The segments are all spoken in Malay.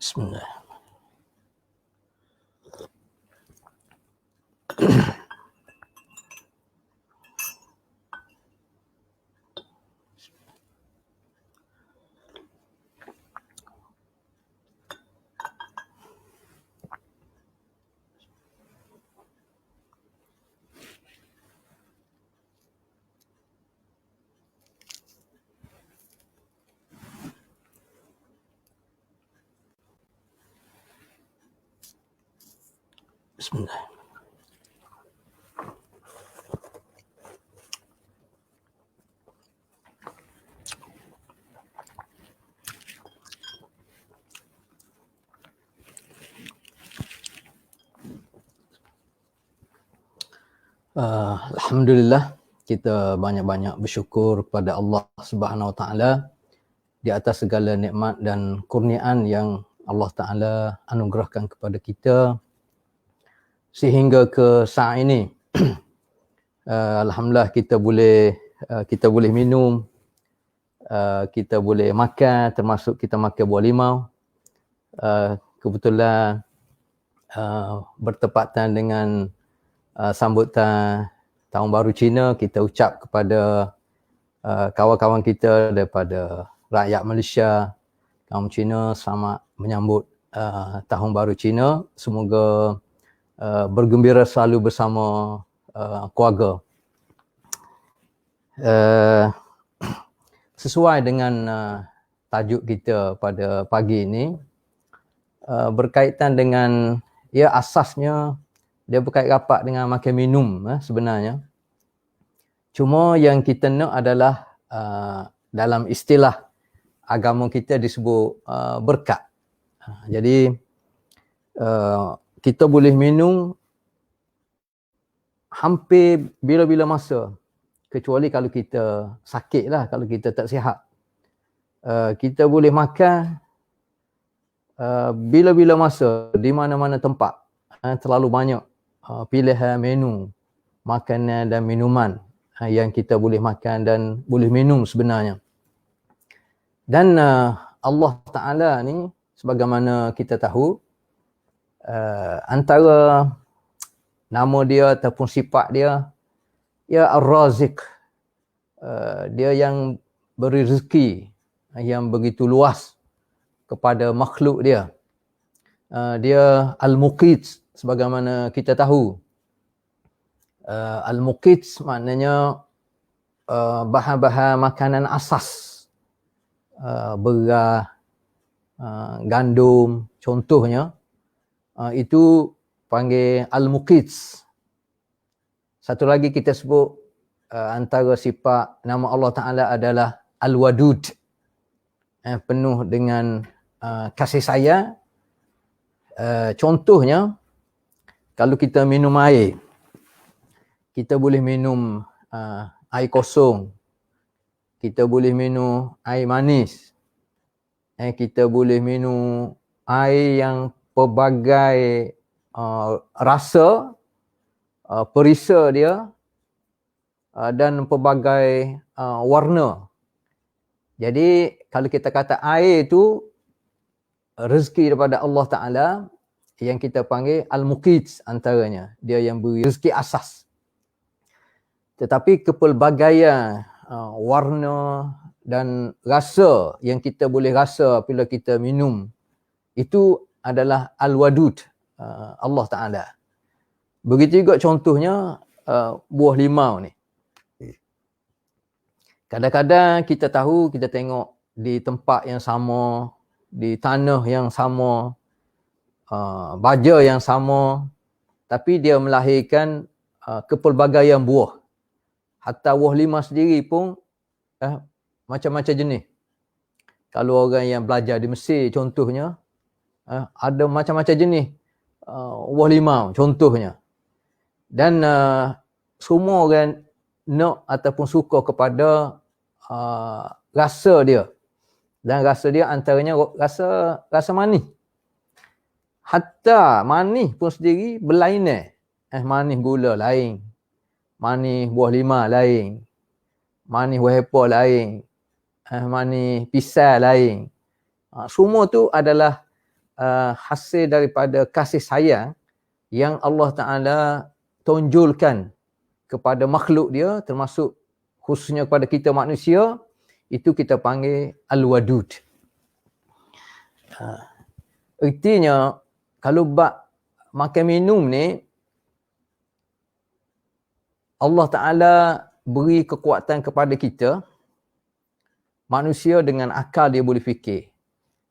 Bismillah. Bismillah. Alhamdulillah, kita banyak-banyak bersyukur kepada Allah Subhanahu Wa Taala di atas segala nikmat dan kurniaan yang Allah Taala anugerahkan kepada kita sehingga ke saat ini. Alhamdulillah kita boleh minum, kita boleh makan, termasuk kita makan buah limau. Kebetulan bertepatan dengan sambutan Tahun Baru Cina, kita ucap kepada kawan-kawan kita daripada rakyat Malaysia, kaum Cina, selamat menyambut Tahun Baru Cina. Semoga bergembira selalu bersama keluarga. Sesuai dengan tajuk kita pada pagi ini, berkaitan dengan, asasnya dia berkait rapat dengan makan minum sebenarnya. Cuma yang kita nak adalah dalam istilah agama kita disebut berkat. Jadi kita boleh minum hampir bila-bila masa, kecuali kalau kita sakit lah, kalau kita tak sihat. Kita boleh makan bila-bila masa, di mana-mana tempat. Terlalu banyak pilihan menu makanan dan minuman yang kita boleh makan dan boleh minum sebenarnya. Dan Allah Ta'ala ni, sebagaimana kita tahu, antara nama dia ataupun sifat dia, Ar-Raziq. Dia yang beri rezeki yang begitu luas kepada makhluk dia. Dia Al-Muqit, sebagaimana kita tahu. Al-Muqit maknanya bahan-bahan makanan asas, beras, gandum contohnya, itu panggil Al-Muqit. Satu lagi kita sebut antara sifat nama Allah Ta'ala adalah Al-Wadud, penuh dengan kasih sayang. Contohnya, kalau kita minum air, kita boleh minum air kosong, kita boleh minum air manis, kita boleh minum air yang pelbagai rasa, perisa dia, dan pelbagai warna. Jadi kalau kita kata air itu rezeki daripada Allah Ta'ala, yang kita panggil al-muqit antaranya, dia yang beri rezeki asas. Tetapi kepelbagaian warna dan rasa yang kita boleh rasa apabila kita minum itu adalah al-wadud, Allah Ta'ala. Begitu juga contohnya buah limau ni. Kadang-kadang kita tahu, kita tengok di tempat yang sama, di tanah yang sama, baja yang sama, tapi dia melahirkan kepelbagaian buah. Hatta buah limau sendiri pun macam-macam jenis. Kalau orang yang belajar di Mesir contohnya, ada macam-macam jenis buah limau contohnya. Dan semua orang nak ataupun suka kepada rasa dia. Dan rasa dia antaranya rasa manis. Hatta manis pun sendiri berlainan. Manis gula lain, manis buah limau lain, manis buah apple lain, manis pisang lain. Semua tu adalah hasil daripada kasih sayang yang Allah Ta'ala tonjolkan kepada makhluk dia, termasuk khususnya kepada kita manusia, itu kita panggil al-wadud. Artinya kalau bab makan minum ni, Allah Ta'ala beri kekuatan kepada kita, manusia dengan akal dia boleh fikir.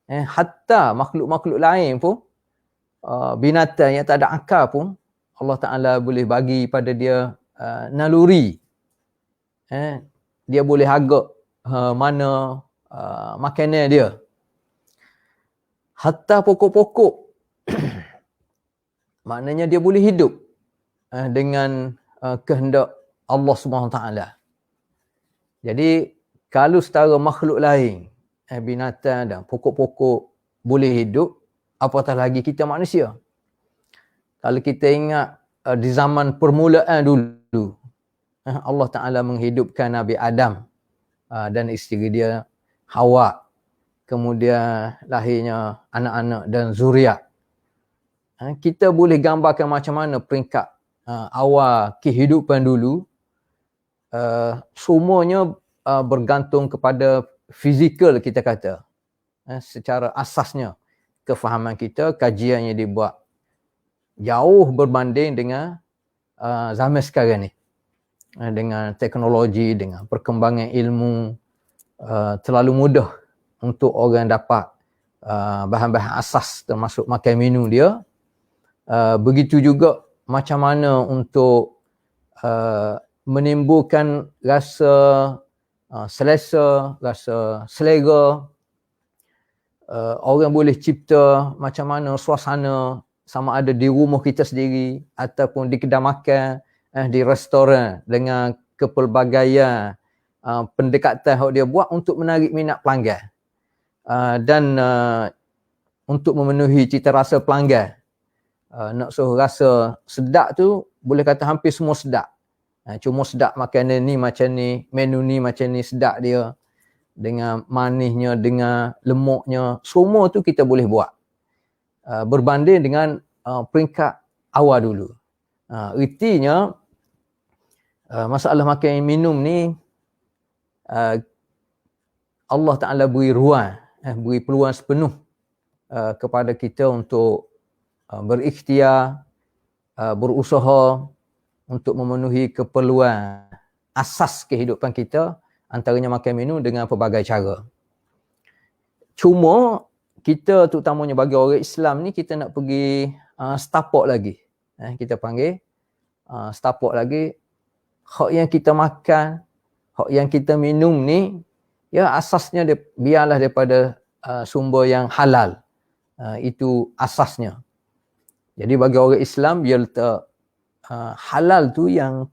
Hatta makhluk-makhluk lain pun, binatang yang tak ada akal pun, Allah Ta'ala boleh bagi pada dia naluri. Dia boleh agak mana makanan dia. Hatta pokok-pokok, maknanya dia boleh hidup dengan kehendak Allah SWT. Jadi kalau setara makhluk lain, binatang dan pokok-pokok boleh hidup, apatah lagi kita manusia. Kalau kita ingat di zaman permulaan dulu, Allah Ta'ala menghidupkan Nabi Adam dan isteri dia Hawa. Kemudian lahirnya anak-anak dan zuriat. Kita boleh gambarkan macam mana peringkat awal kehidupan dulu. Semuanya bergantung kepada fizikal kita kata. Secara asasnya kefahaman kita, kajian yang dibuat jauh berbanding dengan zaman sekarang ni. Dengan teknologi, dengan perkembangan ilmu, terlalu mudah untuk orang dapat bahan-bahan asas termasuk makan minum dia. Begitu juga macam mana untuk menimbulkan rasa selesa, rasa selera. Orang boleh cipta macam mana suasana, sama ada di rumah kita sendiri ataupun di kedai makan, di restoran, dengan kepelbagaian pendekatan yang dia buat untuk menarik minat pelanggan. Dan untuk memenuhi cita rasa pelanggan. Nak suruh rasa sedap tu, boleh kata hampir semua sedap. Cuma sedap makanan ni macam ni, menu ni macam ni, sedap dia. Dengan manisnya, dengan lemuknya, semua tu kita boleh buat. Berbanding dengan peringkat awal dulu. Ertinya, masalah makan minum ni, Allah Ta'ala beri ruang, beri peluang sepenuh kepada kita untuk berikhtiar, berusaha untuk memenuhi keperluan asas kehidupan kita, antaranya makan minum dengan pelbagai cara. Cuma kita terutamanya bagi orang Islam ni, kita nak pergi setapak lagi. Kita panggil setapak lagi. Hak yang kita makan, hak yang kita minum ni, ya asasnya biarlah daripada sumber yang halal. Itu asasnya. Jadi bagi orang Islam, dia letak halal tu yang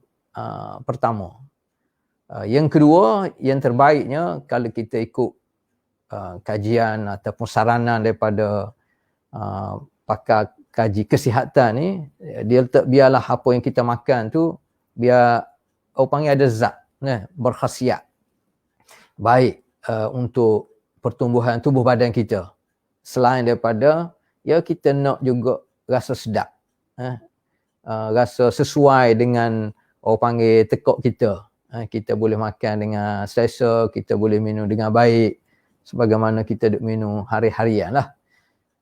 pertama. Yang kedua, yang terbaiknya kalau kita ikut kajian ataupun saranan daripada pakar kaji kesihatan ni, dia letak biarlah apa yang kita makan tu, biar orang panggil ada zat, berkhasiat. Baik untuk pertumbuhan tubuh badan kita. Selain daripada, ya kita nak juga rasa sedap. Rasa sesuai dengan orang panggil tekuk kita. Kita boleh makan dengan selesa, kita boleh minum dengan baik sebagaimana kita duk minum hari-harian lah.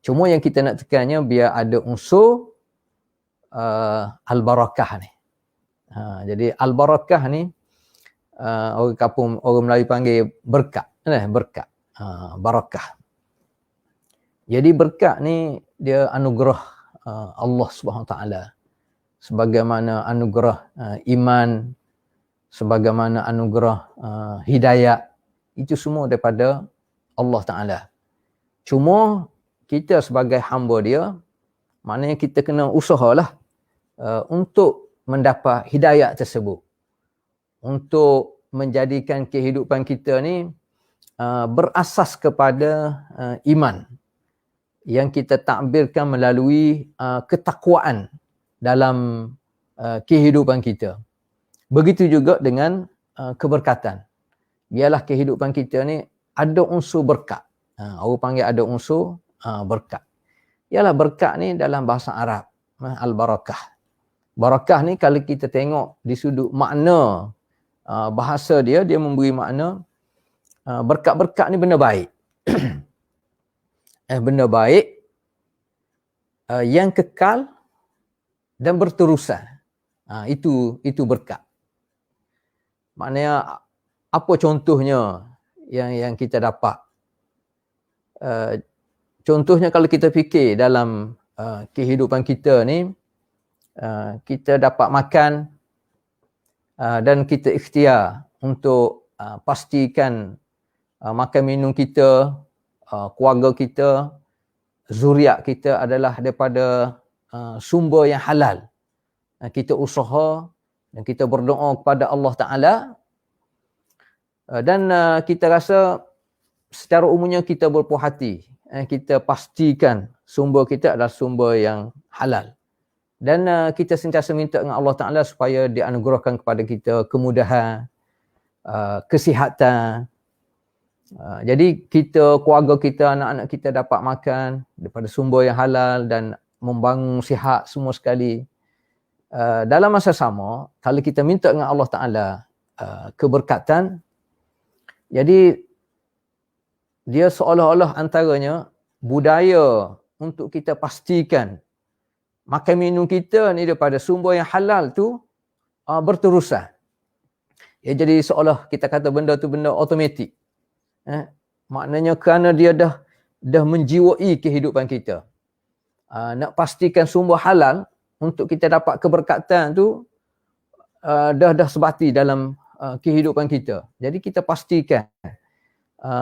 Cuma yang kita nak tekannya biar ada unsur al-barakah ni. Jadi al-barakah ni orang kampung, orang Melayu panggil berkat. Berkat. Barakah. Jadi berkat ni dia anugerah Allah Subhanahu Taala. Sebagaimana anugerah iman, sebagaimana anugerah hidayat, itu semua daripada Allah Ta'ala. Cuma kita sebagai hamba dia, maknanya kita kena usahalah untuk mendapat hidayat tersebut, untuk menjadikan kehidupan kita ni berasas kepada iman yang kita takbirkan melalui ketakwaan dalam kehidupan kita. Begitu juga dengan keberkatan. Biarlah kehidupan kita ni ada unsur berkat. Orang panggil ada unsur berkat. Ialah berkat ni dalam bahasa Arab, al-barakah. Barakah ni kalau kita tengok di sudut makna bahasa dia memberi makna berkat-berkat ni benda baik. Benda baik yang kekal dan berterusan. Itu berkat. Maknanya apa contohnya yang kita dapat? Contohnya kalau kita fikir dalam kehidupan kita ni, kita dapat makan dan kita ikhtiar untuk pastikan makan minum kita, keluarga kita, zuriat kita adalah daripada sumber yang halal. Kita usaha dan kita berdoa kepada Allah Ta'ala, dan kita rasa secara umumnya kita berpuas hati. Kita pastikan sumber kita adalah sumber yang halal. Dan kita sentiasa minta dengan Allah Ta'ala supaya dianugerahkan kepada kita kemudahan, kesihatan. Jadi kita, keluarga kita, anak-anak kita dapat makan daripada sumber yang halal dan membangun sihat semua sekali. Dalam masa sama, kalau kita minta dengan Allah Ta'ala keberkatan, jadi dia seolah-olah antaranya budaya untuk kita pastikan makan minum kita ni daripada sumber yang halal tu berterusan. Ya, jadi seolah kita kata benda tu benda automatik. Maknanya kerana dia dah menjiwai kehidupan kita. Nak pastikan sumber halal untuk kita dapat keberkatan tu dah sebati dalam kehidupan kita. Jadi kita pastikan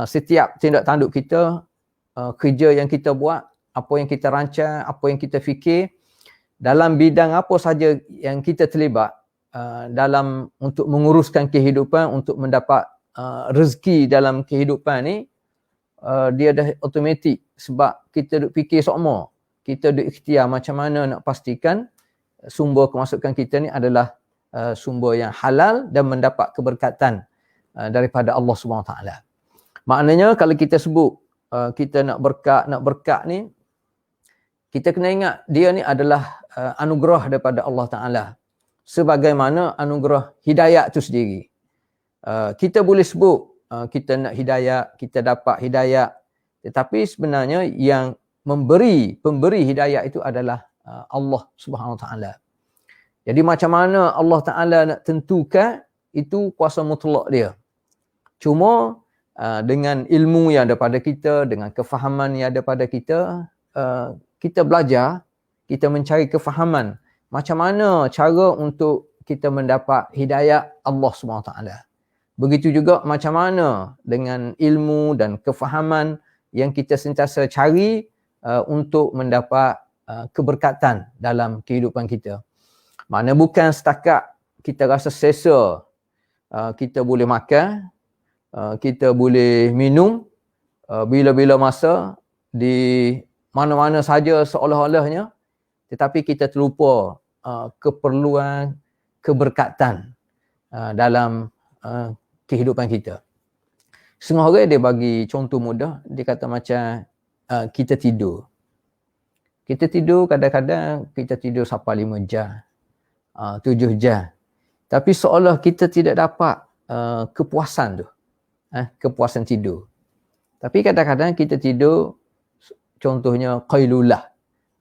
setiap tindak tanduk kita, kerja yang kita buat, apa yang kita rancang, apa yang kita fikir, dalam bidang apa saja yang kita terlibat dalam untuk menguruskan kehidupan, untuk mendapat rezeki dalam kehidupan ni, dia dah automatik sebab kita duk fikir sokmo. Kita duk ikhtiar macam mana nak pastikan sumber kemasukan kita ni adalah sumber yang halal dan mendapat keberkatan daripada Allah SWT. Maknanya kalau kita sebut kita nak berkat ni, kita kena ingat dia ni adalah anugerah daripada Allah Ta'ala. Sebagaimana anugerah hidayat tu sendiri. Kita boleh sebut kita nak hidayat, kita dapat hidayat. Tetapi sebenarnya yang pemberi hidayat itu adalah Allah Subhanahu Wa Taala. Jadi macam mana Allah Ta'ala nak tentukan, itu kuasa mutlak dia. Cuma dengan ilmu yang ada pada kita, dengan kefahaman yang ada pada kita, kita belajar, kita mencari kefahaman macam mana cara untuk kita mendapat hidayat Allah SWT. Begitu juga macam mana dengan ilmu dan kefahaman yang kita sentiasa cari untuk mendapat keberkatan dalam kehidupan kita. Maknanya bukan setakat kita rasa selesa, kita boleh makan, kita boleh minum bila-bila masa di mana-mana saja seolah-olahnya, tetapi kita terlupa keperluan keberkatan dalam kehidupan kita. Setengah orang dia bagi contoh mudah, dia kata macam kita tidur. Kita tidur kadang-kadang kita tidur sampai 5 jam, 7 jam. Tapi seolah kita tidak dapat kepuasan tu. Kepuasan tidur. Tapi kadang-kadang kita tidur, contohnya qailulah.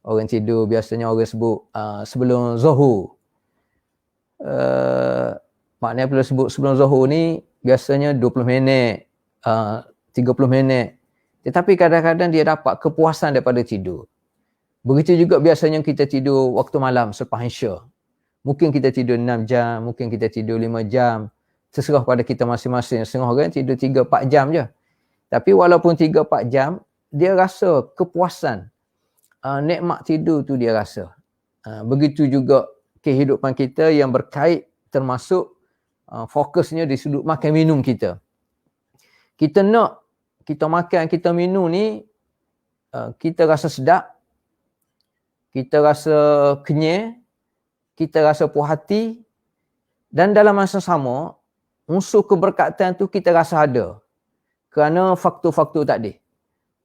Orang tidur biasanya orang sebut sebelum zuhur. Maknanya bila sebut sebelum zuhur ni biasanya 20 minit, 30 minit. Tetapi kadang-kadang dia dapat kepuasan daripada tidur. Begitu juga biasanya kita tidur waktu malam selepas Isya. Mungkin kita tidur 6 jam, mungkin kita tidur 5 jam. Terserah pada kita masing-masing. Setengah orang tidur 3-4 jam je. Tapi walaupun 3-4 jam, dia rasa kepuasan. Nikmat tidur tu dia rasa. Begitu juga kehidupan kita yang berkait termasuk fokusnya di sudut makan minum kita. Kita nak, kita makan, kita minum ni, kita rasa sedap, kita rasa kenyang, kita rasa puas hati, dan dalam masa sama, unsur keberkatan tu kita rasa ada. Kerana faktor-faktor tadi.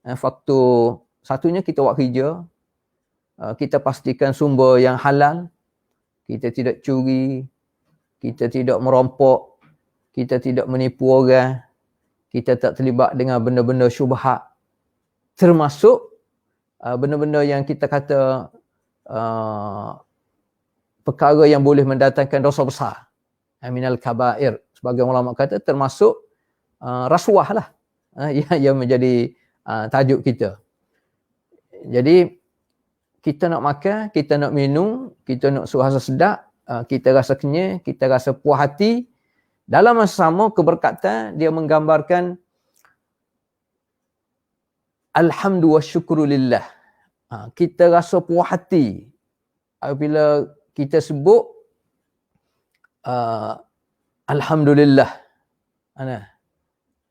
Faktor satunya kita buat kerja, kita pastikan sumber yang halal, kita tidak curi, kita tidak merompok, kita tidak menipu orang, kita tak terlibat dengan benda-benda syubhat, termasuk benda-benda yang kita kata perkara yang boleh mendatangkan dosa besar. Minal kabair. Sebagai ulama kata termasuk rasuah lah. Yang menjadi tajuk kita. Jadi kita nak makan, kita nak minum, kita nak rasa sedap, kita rasa kenyang, kita rasa puas hati. Dalam masa sama keberkatan dia menggambarkan alhamdu wa syukru lillah. Kita rasa puas hati apabila kita sebut alhamdulillah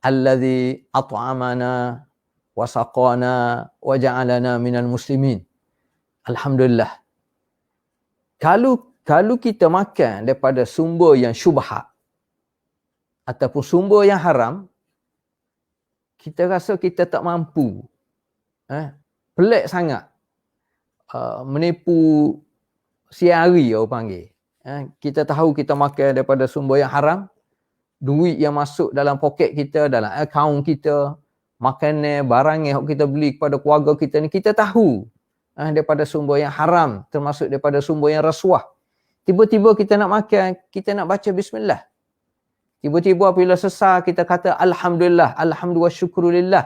allazi at'amana wa saqana wa ja'alana minal muslimin. Alhamdulillah. Kalau kita makan daripada sumber yang syubhat ataupun sumber yang haram, kita rasa kita tak mampu. Pelik sangat. Menipu siari orang panggil. Kita tahu kita makan daripada sumber yang haram, duit yang masuk dalam poket kita, dalam akaun kita, makanan, barang yang kita beli kepada keluarga kita ni, kita tahu daripada sumber yang haram, termasuk daripada sumber yang rasuah. Tiba-tiba kita nak makan, kita nak baca bismillah. Tiba-tiba apabila sesar kita kata alhamdulillah, alhamdulillah syukrulillah.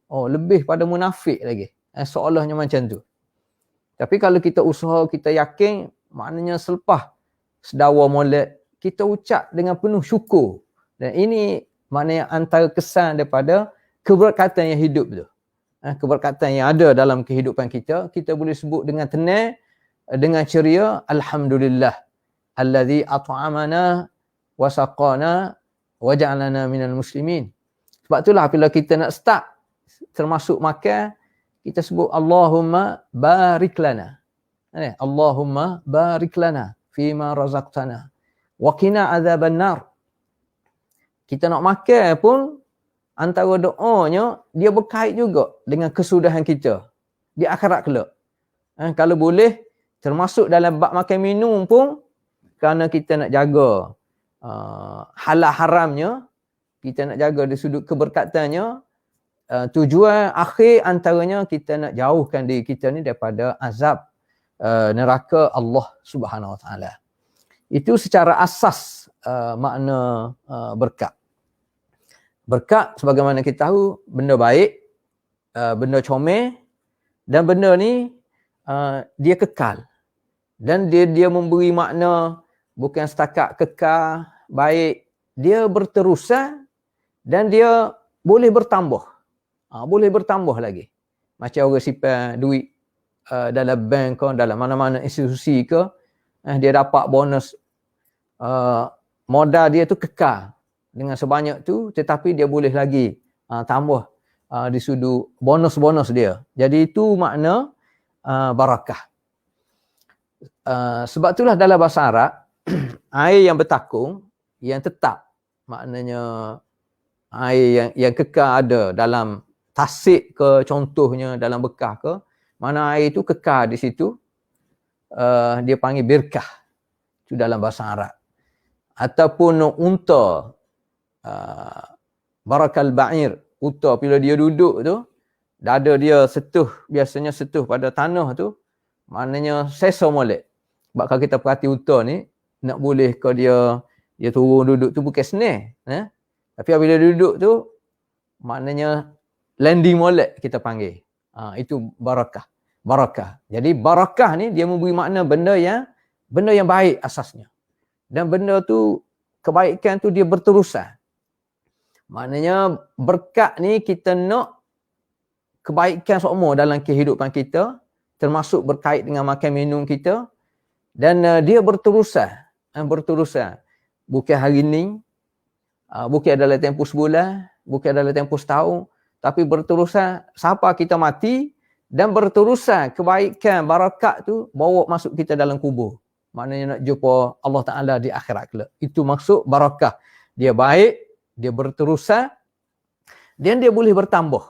Oh, lebih pada munafik lagi. Seolahnya macam tu. Tapi kalau kita usaha, kita yakin, maknanya selepas sedawar molek, kita ucap dengan penuh syukur. Dan ini maknanya antara kesan daripada keberkatan yang hidup tu. Keberkatan yang ada dalam kehidupan kita, kita boleh sebut dengan tenang, dengan ceria, alhamdulillah allazi at'amana wa saqana wa ja'alana minal muslimin. Sebab itulah bila kita nak start termasuk makan, kita sebut Allahumma barik lana. Allahumma barik lana fima razaqtana wa qina adzaban nar. Kita nak makan pun antara doanya dia berkait juga dengan kesudahan kita di akhirat kelak. Kalau boleh termasuk dalam bab makan minum pun, kerana kita nak jaga halal haramnya, kita nak jaga dari sudut keberkatannya, tujuan akhir antaranya kita nak jauhkan diri kita ni daripada azab neraka Allah Subhanahu Wa Taala. Itu secara asas makna berkat. Berkat sebagaimana kita tahu benda baik, benda comel, dan benda ni dia kekal. Dan dia memberi makna bukan setakat kekal, baik, dia berterusan dan dia boleh bertambah. Boleh bertambah lagi. Macam orang simpan duit dalam bank ke, dalam mana-mana institusi ke, dia dapat bonus, modal dia tu kekal dengan sebanyak tu, tetapi dia boleh lagi tambah di sudut bonus-bonus dia. Jadi itu makna barakah. Sebab itulah dalam bahasa Arab, air yang bertakung, yang tetap, maknanya air yang kekal ada dalam tasik ke, contohnya dalam bekah ke, Mana air itu kekal di situ. Dia panggil birkah. Itu dalam bahasa Arab. Ataupun unta. Barakal ba'ir. Unta bila dia duduk tu, dada dia biasanya setuh pada tanah tu, maknanya sesa molek. Sebab kalau kita perhati unta ni, nak boleh ke dia turun duduk tu bukan senang. Tapi bila duduk tu, maknanya landing molek kita panggil. Itu barakah. Jadi barakah ni dia memberi makna benda yang baik asasnya. Dan benda tu, kebaikan tu dia berterusan. Maknanya berkat ni kita nak kebaikan semua dalam kehidupan kita, termasuk berkait dengan makan minum kita, dan dia berterusan. Bukan hari ni, bukan dalam tempoh sebulan, bukan dalam tempoh setahun, tapi berterusan sampai kita mati, dan berterusan kebaikan barakat tu bawa masuk kita dalam kubur. Maknanya nak jumpa Allah Ta'ala di akhirat kelak. Itu maksud barakah. Dia baik, dia berterusan, dan dia boleh bertambah.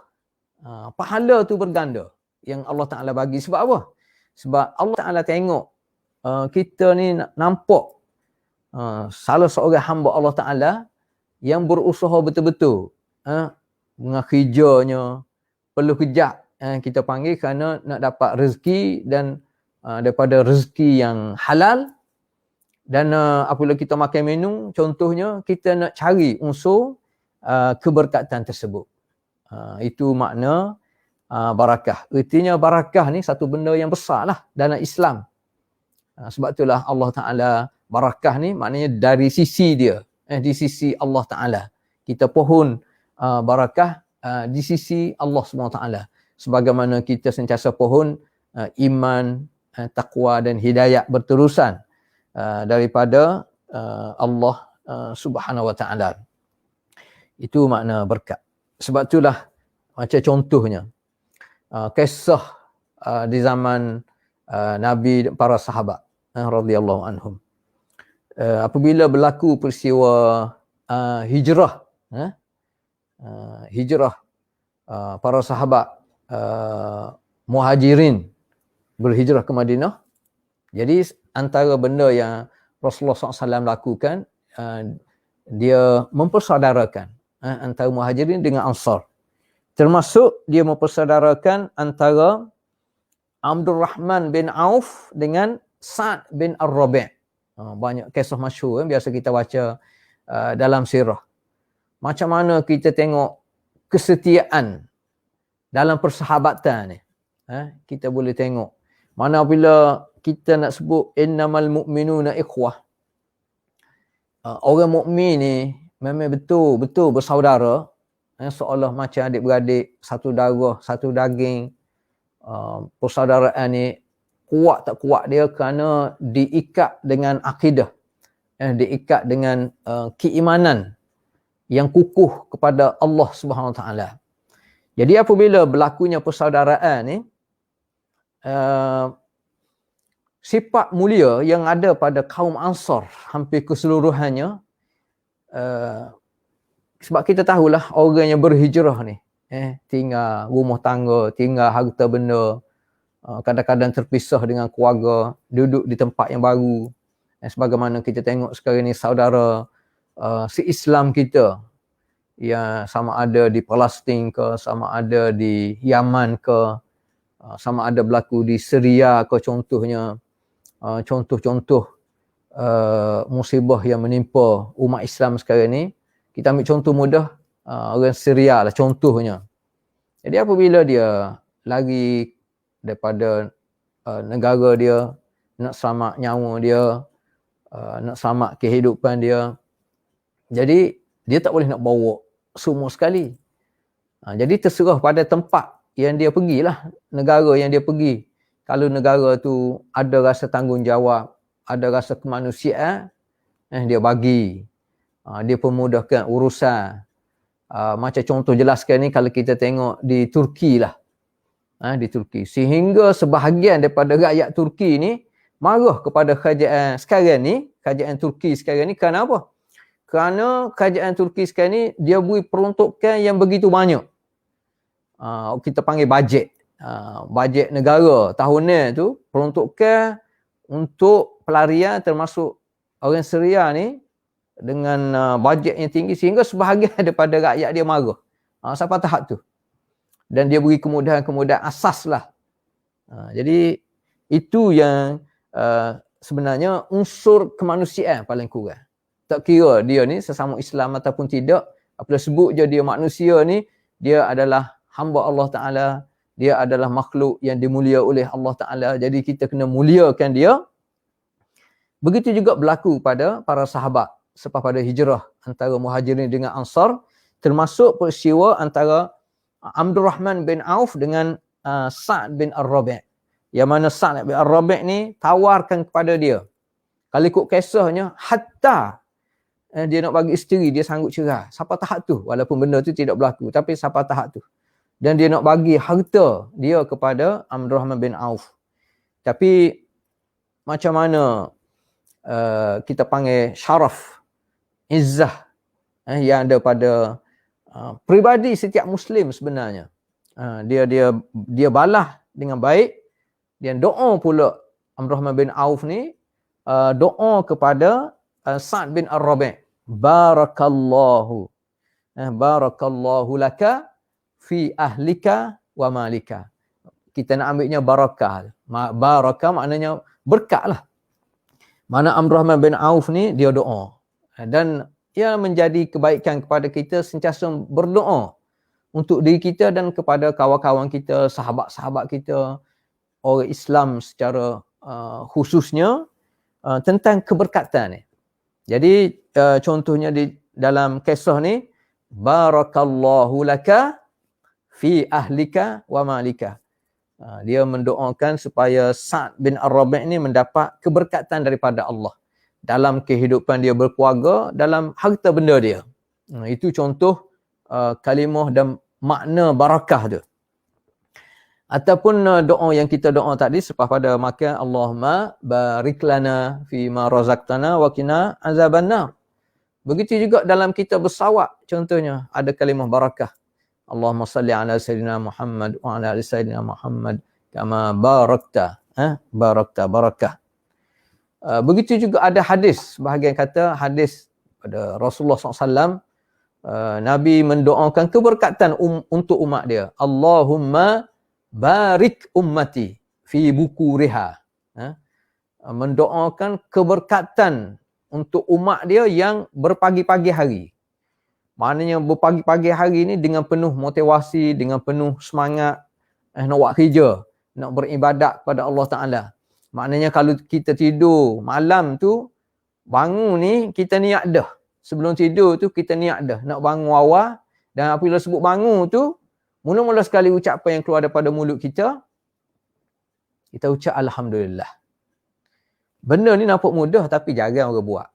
Pahala tu berganda yang Allah Ta'ala bagi. Sebab apa? Sebab Allah Ta'ala tengok kita ni nampak salah seorang hamba Allah Ta'ala yang berusaha betul-betul dengan kerjanya, perlu kejap kita panggil kerana nak dapat rezeki, dan daripada rezeki yang halal. Dan apabila kita makan minum, contohnya kita nak cari unsur keberkatan tersebut. Itu makna barakah. Artinya barakah ni satu benda yang besar lah dalam Islam. Sebab itulah Allah Ta'ala, barakah ni maknanya dari sisi dia, di sisi Allah Ta'ala. Kita pohon barakah di sisi Allah SWT. Sebagaimana kita sentiasa pohon iman, taqwa dan hidayah berterusan daripada Allah Subhanahu Wa Ta'ala. Itu makna berkat. Sebab itulah macam contohnya kisah di zaman Nabi dan para sahabat radhiyallahu anhum. Apabila berlaku peristiwa hijrah, para sahabat muhajirin berhijrah ke Madinah. Jadi antara benda yang Rasulullah SAW lakukan, dia mempersaudarakan antara muhajirin dengan ansar. Termasuk dia mempersaudarakan antara Abdul Rahman bin Auf dengan Sa'ad bin Ar-Rabi'. Banyak kisah masyhur biasa kita baca dalam sirah. Macam mana kita tengok kesetiaan dalam persahabatan ni. Kita boleh tengok. Mana bila kita nak sebut innamal mu'minuna ikhwah. Orang mukmin ni memang betul-betul bersaudara. Seolah macam adik-beradik, satu darah, satu daging. Persaudaraan ni kuat tak kuat dia kerana diikat dengan akidah. Diikat dengan keimanan yang kukuh kepada Allah Subhanahu Wa Taala. Jadi apabila berlakunya persaudaraan ni, sifat mulia yang ada pada kaum Ansar hampir keseluruhannya, sebab kita tahulah orang yang berhijrah ni, tinggal rumah tangga, tinggal harta benda, kadang-kadang terpisah dengan keluarga, duduk di tempat yang baru. Sebagaimana kita tengok sekarang ni saudara se-Islam kita, yang sama ada di Palestin ke, sama ada di Yaman ke, sama ada berlaku di Syria ke contohnya. Contoh-contoh musibah yang menimpa umat Islam sekarang ni. Kita ambil contoh mudah, orang Syria lah contohnya. Jadi apabila dia lari daripada negara dia, nak selamat nyawa dia, nak selamat kehidupan dia, jadi dia tak boleh nak bawa semua sekali. Jadi terserah pada tempat yang dia pergilah, negara yang dia pergi. Kalau negara tu ada rasa tanggungjawab, ada rasa kemanusiaan, dia bagi. Dia pemudahkan urusan. Macam contoh jelaskan ni kalau kita tengok di Turki lah. Di Turki. Sehingga sebahagian daripada rakyat Turki ni marah kepada kerajaan sekarang ni, kerajaan Turki sekarang ni. Kerana apa? Kerana kerajaan Turki sekarang ni dia beri peruntukan yang begitu banyak. Kita panggil bajet. bajet negara tahunan tu peruntukan untuk pelarian termasuk orang Syria ni dengan bajet yang tinggi sehingga sebahagian daripada rakyat dia marah. Sampai tahap tu. Dan dia beri kemudahan-kemudahan asas lah. Jadi itu yang sebenarnya unsur kemanusiaan paling kurang. Tak kira dia ni sesama Islam ataupun tidak, apabila sebut je dia manusia ni, dia adalah hamba Allah Ta'ala, dia adalah makhluk yang dimulia oleh Allah Ta'ala, jadi kita kena muliakan dia. Begitu juga berlaku pada para sahabat selepas pada hijrah antara Muhajirin dengan Ansar, termasuk peristiwa antara Abdul Rahman bin Auf dengan Sa'd bin Ar-Rabi'. Yang mana Sa'd bin Ar-Rabi' ni tawarkan kepada dia. Kalau ikut kisahnya, hatta dia nak bagi isteri, dia sanggup cerai. Sampai tahap tu. Walaupun benda tu tidak berlaku. Tapi sampai tahap tu. Dan dia nak bagi harta dia kepada Abdul Rahman bin Auf. Tapi macam mana kita panggil syaraf, izzah yang ada pada pribadi setiap Muslim sebenarnya. Dia balas dengan baik. Dan doa pula Abdul Rahman bin Auf ni, doa kepada Sa'd bin Ar-Rabi'. Barakallahu laka fi ahlika wa malika. Kita nak ambilnya barakah. Barakah maknanya berkat lah. Mana Abdul Rahman bin Auf ni dia doa. Dan ia menjadi kebaikan kepada kita sentiasa berdoa untuk diri kita dan kepada kawan-kawan kita, sahabat-sahabat kita, orang Islam secara khususnya tentang keberkatan ni. Jadi contohnya di dalam kisah ni, barakallahu laka fi ahlika wa malika. Dia mendoakan supaya Sa'd bin Ar-Rabi' ni mendapat keberkatan daripada Allah dalam kehidupan dia berkeluarga, dalam harta benda dia. Itu contoh kalimah dan makna barakah tu. Ataupun doa yang kita doa tadi selepas pada makan, Allahumma barik lana fi ma razaqtana wa qina azabannar. Begitu juga dalam kita bersawak, contohnya ada kalimah barakah. Allahumma salli ala sayyidina Muhammad wa ala ali sayyidina Muhammad kama barakta. Barakah. Begitu juga ada hadis, bahagian kata hadis pada Rasulullah SAW, Nabi mendoakan keberkatan untuk umat dia. Allahumma barik ummati fi bukuriha. Mendoakan keberkatan untuk umat dia yang berpagi-pagi hari. Maknanya berpagi-pagi hari ni dengan penuh motivasi, dengan penuh semangat nak buat kerja, nak beribadat kepada Allah Ta'ala. Maknanya kalau kita tidur malam tu, bangun ni kita niat dah. Sebelum tidur tu kita niat dah nak bangun awal. Dan apabila sebut bangun tu, mula-mula sekali ucapan yang keluar daripada mulut kita ucap Alhamdulillah. Benda ni nampak mudah tapi jarang orang buat.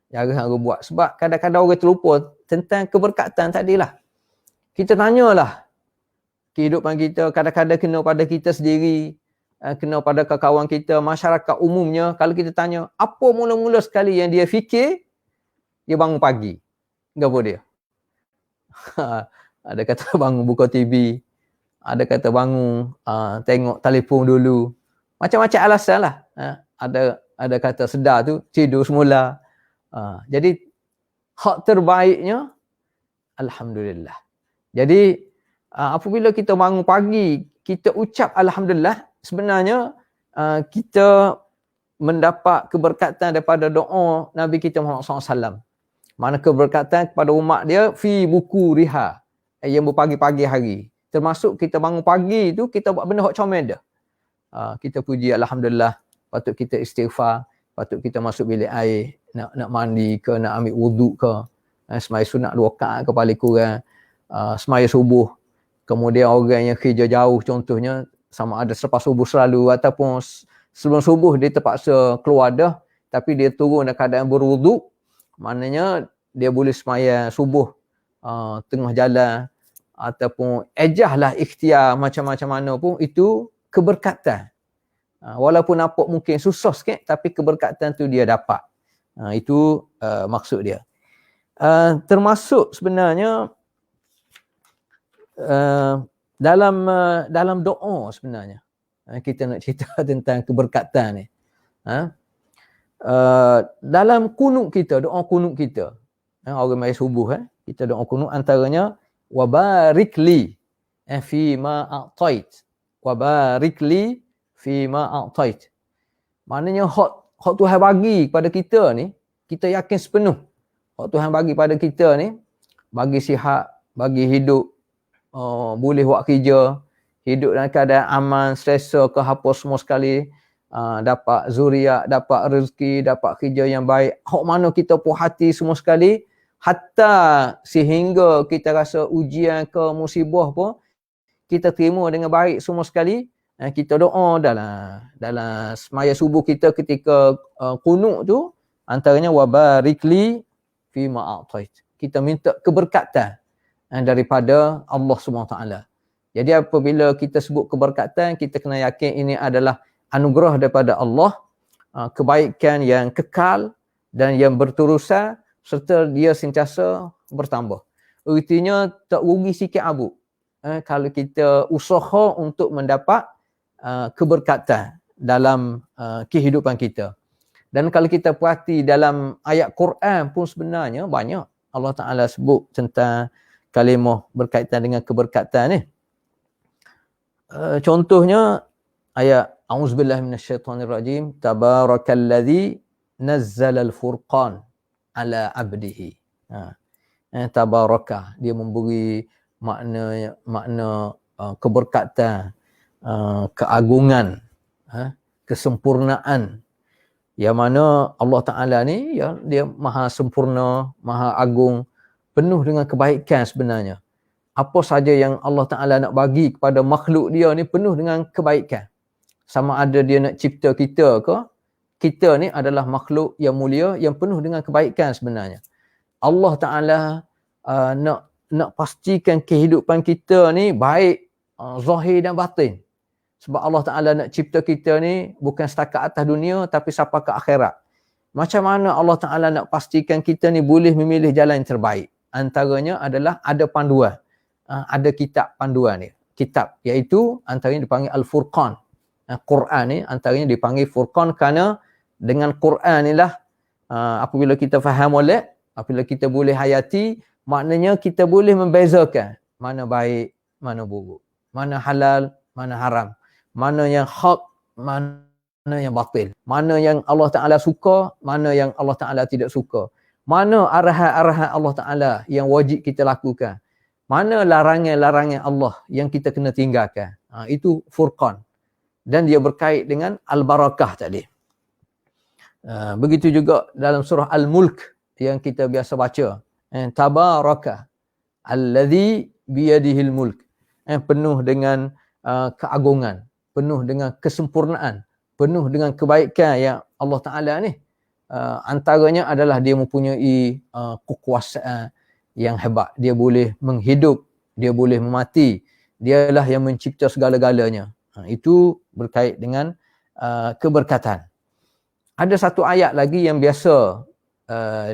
Jarang orang buat. Sebab kadang-kadang orang terlupa tentang keberkatan tadilah. Kita tanyalah kehidupan kita, kadang-kadang kena pada kita sendiri, kena pada kawan kita, masyarakat umumnya. Kalau kita tanya, apa mula-mula sekali yang dia fikir, dia bangun pagi. Apa dia? Ada kata bangun buka TV, ada kata bangun tengok telefon dulu. Macam-macam alasan lah. Ada kata sedar tu tidur semula. Jadi hak terbaiknya Alhamdulillah. Jadi apabila kita bangun pagi, kita ucap Alhamdulillah, sebenarnya kita mendapat keberkatan daripada doa Nabi kita Muhammad SAW. Mana keberkatan kepada umat dia fi buku riha, yang berpagi-pagi hari. Termasuk kita bangun pagi tu kita buat benda hak comel dah. Kita puji Alhamdulillah, patut kita istighfar, patut kita masuk bilik air, nak mandi ke, nak ambil wuduk ke, semaya sunat 2 rakaat ke paling kurang, semaya subuh. Kemudian orang yang kerja jauh contohnya, sama ada selepas subuh selalu ataupun sebelum subuh dia terpaksa keluar dah, tapi dia turun dalam keadaan berwuduk, maknanya dia boleh semaya subuh tengah jalan ataupun ejahlah ikhtiar macam-macam mana pun, itu keberkatan. Walaupun nampak mungkin susah sikit, tapi keberkatan tu dia dapat. Itu maksud dia. Termasuk sebenarnya dalam doa sebenarnya. Kita nak cerita tentang keberkatan ni. Dalam kunut kita, doa kunut kita, orang mai subuh, kita doa kunut antaranya wabarik li fi ma a'tait, wabarik li fi ma a'tait. Maknanya hak Tuhan bagi kepada kita ni, kita yakin sepenuh hak Tuhan bagi pada kita ni, bagi sihat, bagi hidup, boleh buat kerja, hidup dalam keadaan aman, selesa ke apa semua sekali, dapat zuriat, dapat rezeki, dapat kerja yang baik, hak mana kita puas hati semua sekali, hatta sehingga kita rasa ujian ke musibah pun kita terima dengan baik semua sekali. Kita doa dalam semaya subuh kita ketika qunut tu, antaranya wabarikli fi ma a'tait. Kita minta keberkatan daripada Allah SWT. Jadi apabila kita sebut keberkatan, kita kena yakin ini adalah anugerah daripada Allah, kebaikan yang kekal dan yang berterusan, serta dia sentiasa bertambah. Artinya tak rugi sikit abu kalau kita usaha untuk mendapat keberkatan dalam kehidupan kita. Dan kalau kita perhati dalam ayat Quran pun sebenarnya banyak Allah Ta'ala sebut tentang kalimah berkaitan dengan keberkatan ni. Contohnya ayat A'udzubillahi minasyaitonirrajim, tabarakalladzi nazzalal furqan ala abdihi. Tabarakah, dia memberi makna keberkatan, keagungan, kesempurnaan, yang mana Allah Ta'ala ni dia maha sempurna, maha agung, penuh dengan kebaikan sebenarnya. Apa saja yang Allah Ta'ala nak bagi kepada makhluk dia ni penuh dengan kebaikan. Sama ada dia nak cipta kita ke, kita ni adalah makhluk yang mulia, yang penuh dengan kebaikan sebenarnya. Allah Ta'ala nak pastikan kehidupan kita ni baik, zahir dan batin. Sebab Allah Ta'ala nak cipta kita ni bukan setakat atas dunia, tapi sampai ke akhirat. Macam mana Allah Ta'ala nak pastikan kita ni boleh memilih jalan yang terbaik? Antaranya adalah ada panduan. Ada kitab panduan ni. Kitab, iaitu antaranya dipanggil Al-Furqan. Quran ni antaranya dipanggil Furqan kerana dengan Quran ni lah apabila kita faham molek, apabila kita boleh hayati, maknanya kita boleh membezakan mana baik, mana buruk, mana halal, mana haram, mana yang hak, mana yang batil, mana yang Allah Ta'ala suka, mana yang Allah Ta'ala tidak suka, mana arahan-arahan Allah Ta'ala yang wajib kita lakukan, mana larangan-larangan Allah yang kita kena tinggalkan. Itu Furqan. Dan dia berkait dengan Al-Barakah tadi. Begitu juga dalam surah Al-Mulk yang kita biasa baca. Tabaraka alladhi biyadihil mulk. Penuh dengan keagungan, penuh dengan kesempurnaan, penuh dengan kebaikan yang Allah Ta'ala ni. Antaranya adalah dia mempunyai kekuasaan yang hebat. Dia boleh menghidup, dia boleh memati. Dialah yang mencipta segala-galanya. Itu berkait dengan keberkatan. Ada satu ayat lagi yang biasa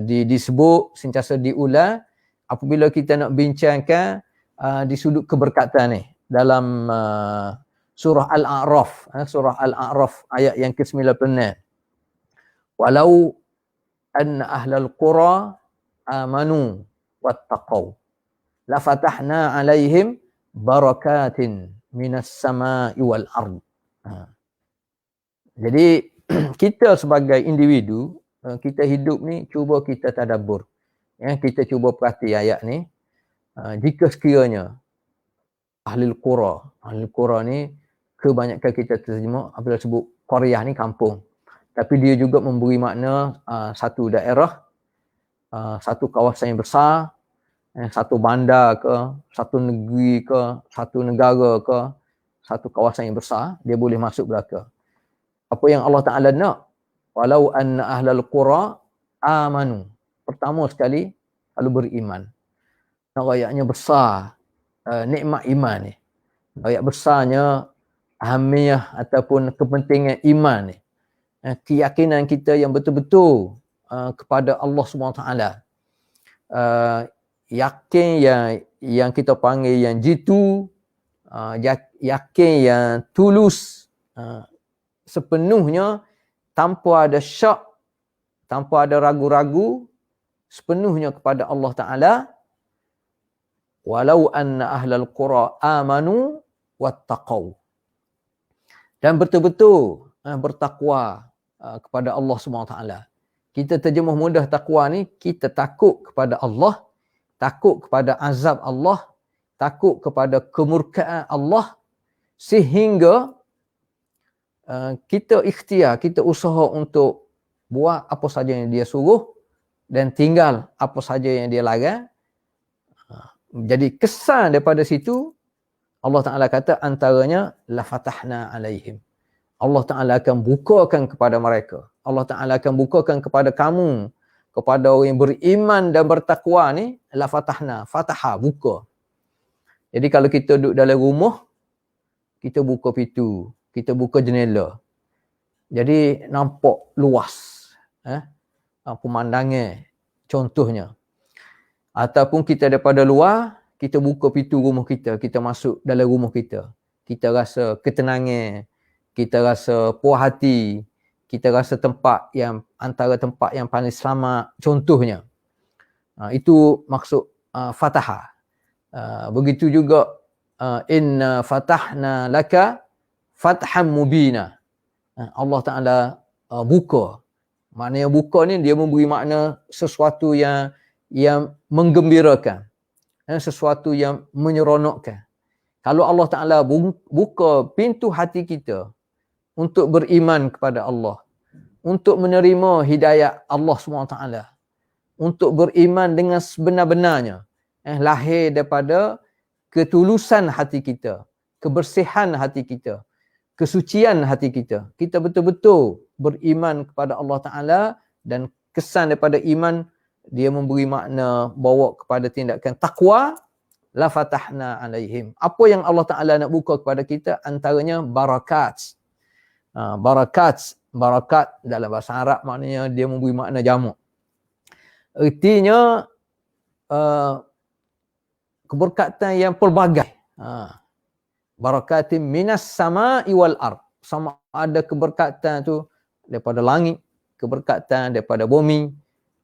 disebut, sentiasa diulang apabila kita nak bincangkan di sudut keberkatan ni. Dalam surah Al-A'raf, surah Al-A'raf ayat yang ke-96. Walau anna ahlal qura amanu wattaqau la fatahna alaihim barakatin minas sama'i wal ard. Jadi kita sebagai individu, kita hidup ni cuba kita tadabbur. Kita cuba perhati ayat ni. Jika sekiranya Ahlul Qura ni kebanyakan kita terjemah apabila sebut qaryah ni kampung. Tapi dia juga memberi makna satu daerah, satu kawasan yang besar, satu bandar ke, satu negeri ke, satu negara ke, satu kawasan yang besar, dia boleh masuk belaka. Apa yang Allah Ta'ala nak? Walau anna ahlal qura amanu. Pertama sekali, kalau beriman. Rayaknya besar nikmat iman ni. Rakyat besarnya ahamiah ataupun kepentingan iman ni. Keyakinan kita yang betul-betul kepada Allah SWT. Yakin yang kita panggil yang jitu, yakin yang tulus, sepenuhnya, tanpa ada syak, tanpa ada ragu-ragu, sepenuhnya kepada Allah Ta'ala. Walau anna ahlal qura amanu wattaqau. Dan betul-betul bertakwa kepada Allah SWT. Kita terjemah mudah takwa ni, kita takut kepada Allah, takut kepada azab Allah, takut kepada kemurkaan Allah, sehingga kita ikhtiar, kita usaha untuk buat apa saja yang dia suruh dan tinggal apa saja yang dia larang. Jadi kesan daripada situ, Allah Ta'ala kata antaranya la fatahna alaihim. Allah Ta'ala akan bukakan kepada mereka. Allah Ta'ala akan bukakan kepada kamu, kepada orang yang beriman dan bertakwa ni, la fatahna, fataha, buka. Jadi kalau kita duduk dalam rumah, kita buka pintu, kita buka jendela. Jadi nampak luas pemandangan contohnya. Ataupun kita daripada luar, kita buka pintu rumah kita, kita masuk dalam rumah kita. Kita rasa ketenangan, kita rasa puas hati, kita rasa tempat yang antara tempat yang paling selamat contohnya. Itu maksud fatahah. Begitu juga inna fatahna laka fatham mubina. Allah Ta'ala buka. Maknanya buka ni dia memberi makna sesuatu yang menggembirakan, sesuatu yang menyeronokkan. Kalau Allah Ta'ala buka pintu hati kita untuk beriman kepada Allah, untuk menerima hidayah Allah SWT, untuk beriman dengan sebenar-benarnya, lahir daripada ketulusan hati kita, kebersihan hati kita, kesucian hati kita. Kita betul-betul beriman kepada Allah Ta'ala, dan kesan daripada iman dia memberi makna bawa kepada tindakan takwa. La fatahna alaihim. Apa yang Allah Ta'ala nak buka kepada kita? Antaranya barakat. Barakat dalam bahasa Arab maknanya dia memberi makna jamak. Artinya keberkatan yang pelbagai. Barakatim minas sama'i wal ard. Sama ada keberkatan tu daripada langit, keberkatan daripada bumi.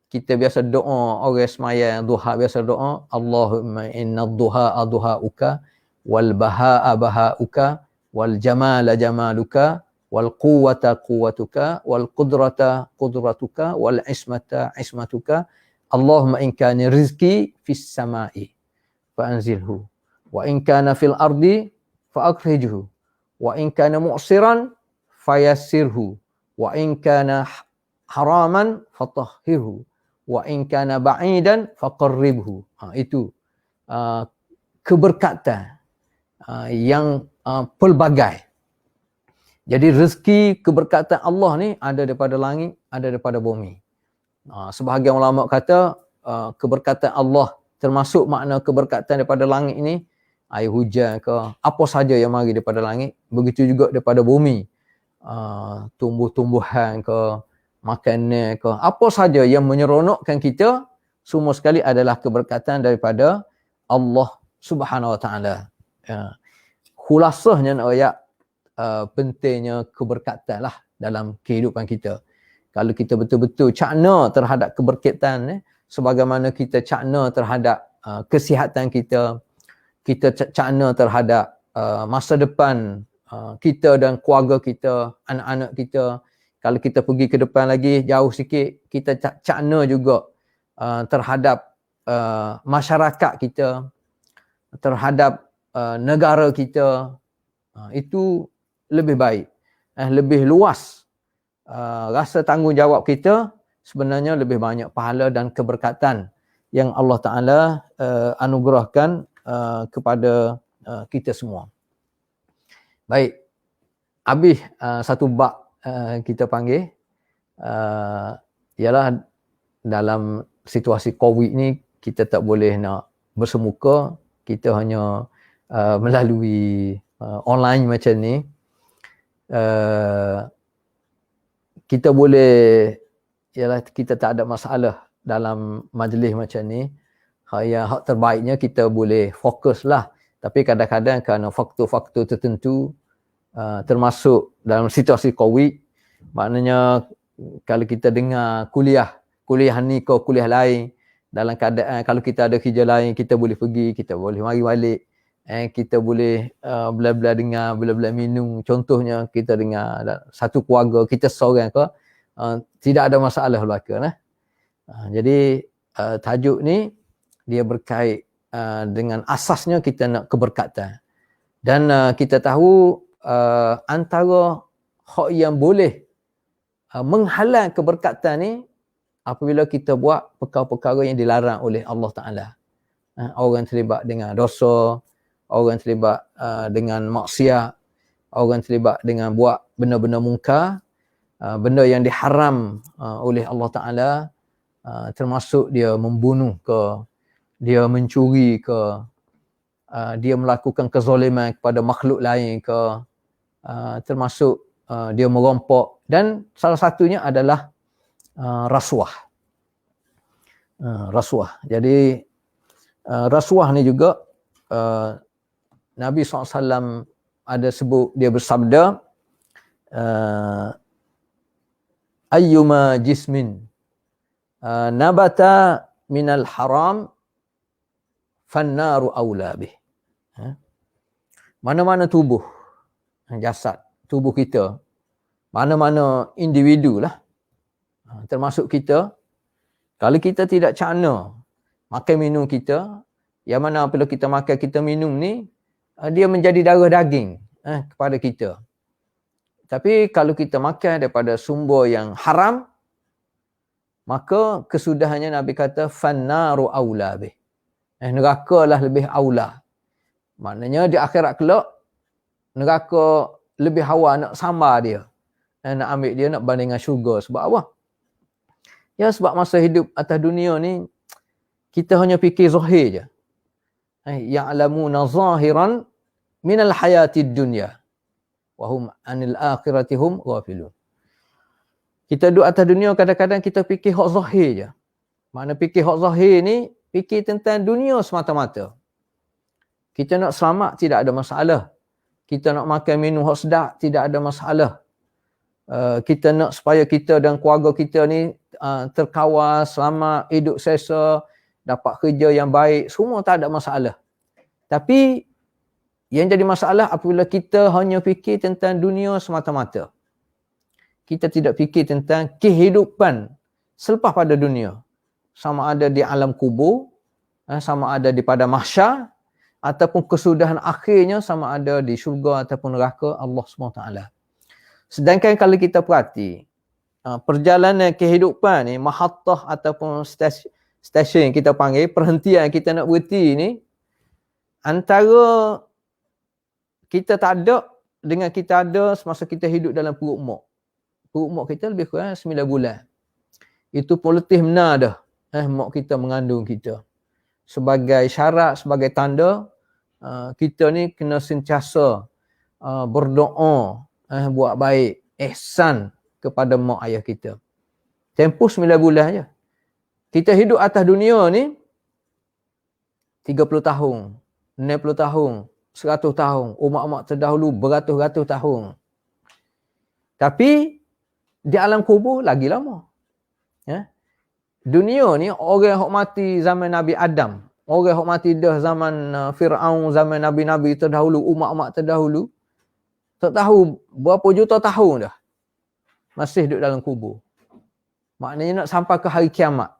Kita biasa doa, orang semayang duha biasa doa, Allahumma inna duha duhauka, wal baha'a bahauka, wal jamala jamaluka, wal quwwata quwwatuka, wal qudrata qudratuka, wal ismata ismatuka. Allahumma in kana rizqi fis sama'i fa anzilhu, wa in kana fil ardi fa akhrijhu, wa in kana mu'siran fayassirhu, wa in kana haraman fatahhirhu, wa in kana ba'idan faqarribhu. Itu keberkatan yang pelbagai. Jadi rezeki keberkatan Allah ni ada daripada langit, ada daripada bumi. Sebahagian ulama kata keberkatan Allah termasuk makna keberkatan daripada langit ini air hujan ke apa saja yang mari daripada langit, begitu juga daripada bumi, tumbuh-tumbuhan ke, makanan ke, apa saja yang menyeronokkan kita, semua sekali adalah keberkatan daripada Allah Subhanahu Wa Taala. Khulasahnya nak ayat pentingnya keberkatan lah dalam kehidupan kita. Kalau kita betul-betul cakna terhadap keberkatan, sebagaimana kita cakna terhadap kesihatan kita, kita cakna terhadap masa depan kita dan keluarga kita, anak-anak kita. Kalau kita pergi ke depan lagi jauh sikit, kita cakna juga terhadap masyarakat kita, terhadap negara kita. Itu lebih baik, lebih luas. Rasa tanggungjawab kita sebenarnya lebih banyak pahala dan keberkatan yang Allah Ta'ala anugerahkan kepada kita semua. Baik, habis satu bab kita panggil, ialah dalam situasi COVID ni kita tak boleh nak bersemuka, kita hanya melalui online macam ni. Kita boleh, ialah kita tak ada masalah dalam majlis macam ni. Hak terbaiknya kita boleh fokuslah Tapi kadang-kadang kerana faktor-faktor tertentu, termasuk dalam situasi COVID, maknanya kalau kita dengar kuliah ni ke kuliah lain, dalam keadaan kalau kita ada kerja lain, kita boleh pergi, kita boleh mari balik, kita boleh bela-bela dengar, bela-bela minum. Contohnya kita dengar satu keluarga, kita seorang ke, tidak ada masalah berlaku. Jadi tajuk ni dia berkait dengan asasnya kita nak keberkatan. Dan kita tahu antara hak yang boleh menghalang keberkatan ni apabila kita buat perkara-perkara yang dilarang oleh Allah Ta'ala. Orang terlibat dengan dosa, orang terlibat dengan maksiat, orang terlibat dengan buat benda-benda mungkar, benda yang diharam oleh Allah Ta'ala, termasuk dia membunuh ke, dia mencuri ke, dia melakukan kezaliman kepada makhluk lain ke, termasuk dia merompok, dan salah satunya adalah rasuah. Rasuah. Jadi rasuah ni juga Nabi SAW ada sebut, dia bersabda, ayyuma jismin nabata minal haram fannaru awla bih. Mana-mana tubuh, jasad, tubuh kita, mana-mana individu lah, termasuk kita, kalau kita tidak cakna makan minum kita, yang mana apabila kita makan, kita minum ni, dia menjadi darah daging kepada kita. Tapi kalau kita makan daripada sumber yang haram, maka kesudahannya Nabi kata fannaru aula bih. Neraka lah lebih aula. Maknanya di akhirat kelak, neraka lebih hawa nak sambar dia. Nak ambil dia, nak bandingkan syurga. Sebab apa? Ya sebab masa hidup atas dunia ni, kita hanya fikir zahir je. Ya'lamuna zahiran minal hayatid dunya. Wahum anil akhirati hum ghafilun. Kita duduk atas dunia, kadang-kadang kita fikir hak zahir je. Makna fikir hak zahir ni, fikir tentang dunia semata-mata. Kita nak selamat, tidak ada masalah. Kita nak makan minum hak sedap, tidak ada masalah. Kita nak supaya kita dan keluarga kita ni terkawal, selamat, hidup selesa, dapat kerja yang baik, semua tak ada masalah. Tapi yang jadi masalah apabila kita hanya fikir tentang dunia semata-mata. Kita tidak fikir tentang kehidupan selepas pada dunia. Sama ada di alam kubur, sama ada di pada mahsyar, ataupun kesudahan akhirnya sama ada di syurga ataupun neraka Allah SWT. Sedangkan kalau kita perhati, perjalanan kehidupan ni, mahattah ataupun stesen yang kita panggil, perhentian kita nak berhenti ni, antara kita tak ada dengan kita ada semasa kita hidup dalam perut mak. Perut mak kita lebih kurang 9 bulan. Itu pun letih benar dah. Mak kita mengandung kita. Sebagai syarat, sebagai tanda, kita ni kena sentiasa berdoa, buat baik, ihsan kepada mak ayah kita. Tempoh 9 bulan je. Kita hidup atas dunia ni 30 tahun, 60 tahun, 100 tahun, umat-umat terdahulu beratus-ratus tahun. Tapi di alam kubur lagi lama. Dunia ni orang yang mati zaman Nabi Adam, orang yang mati dah zaman Fir'aun, zaman Nabi-Nabi terdahulu, umat-umat terdahulu, tak tahu berapa juta tahun dah masih duduk dalam kubur. Maknanya nak sampai ke hari kiamat.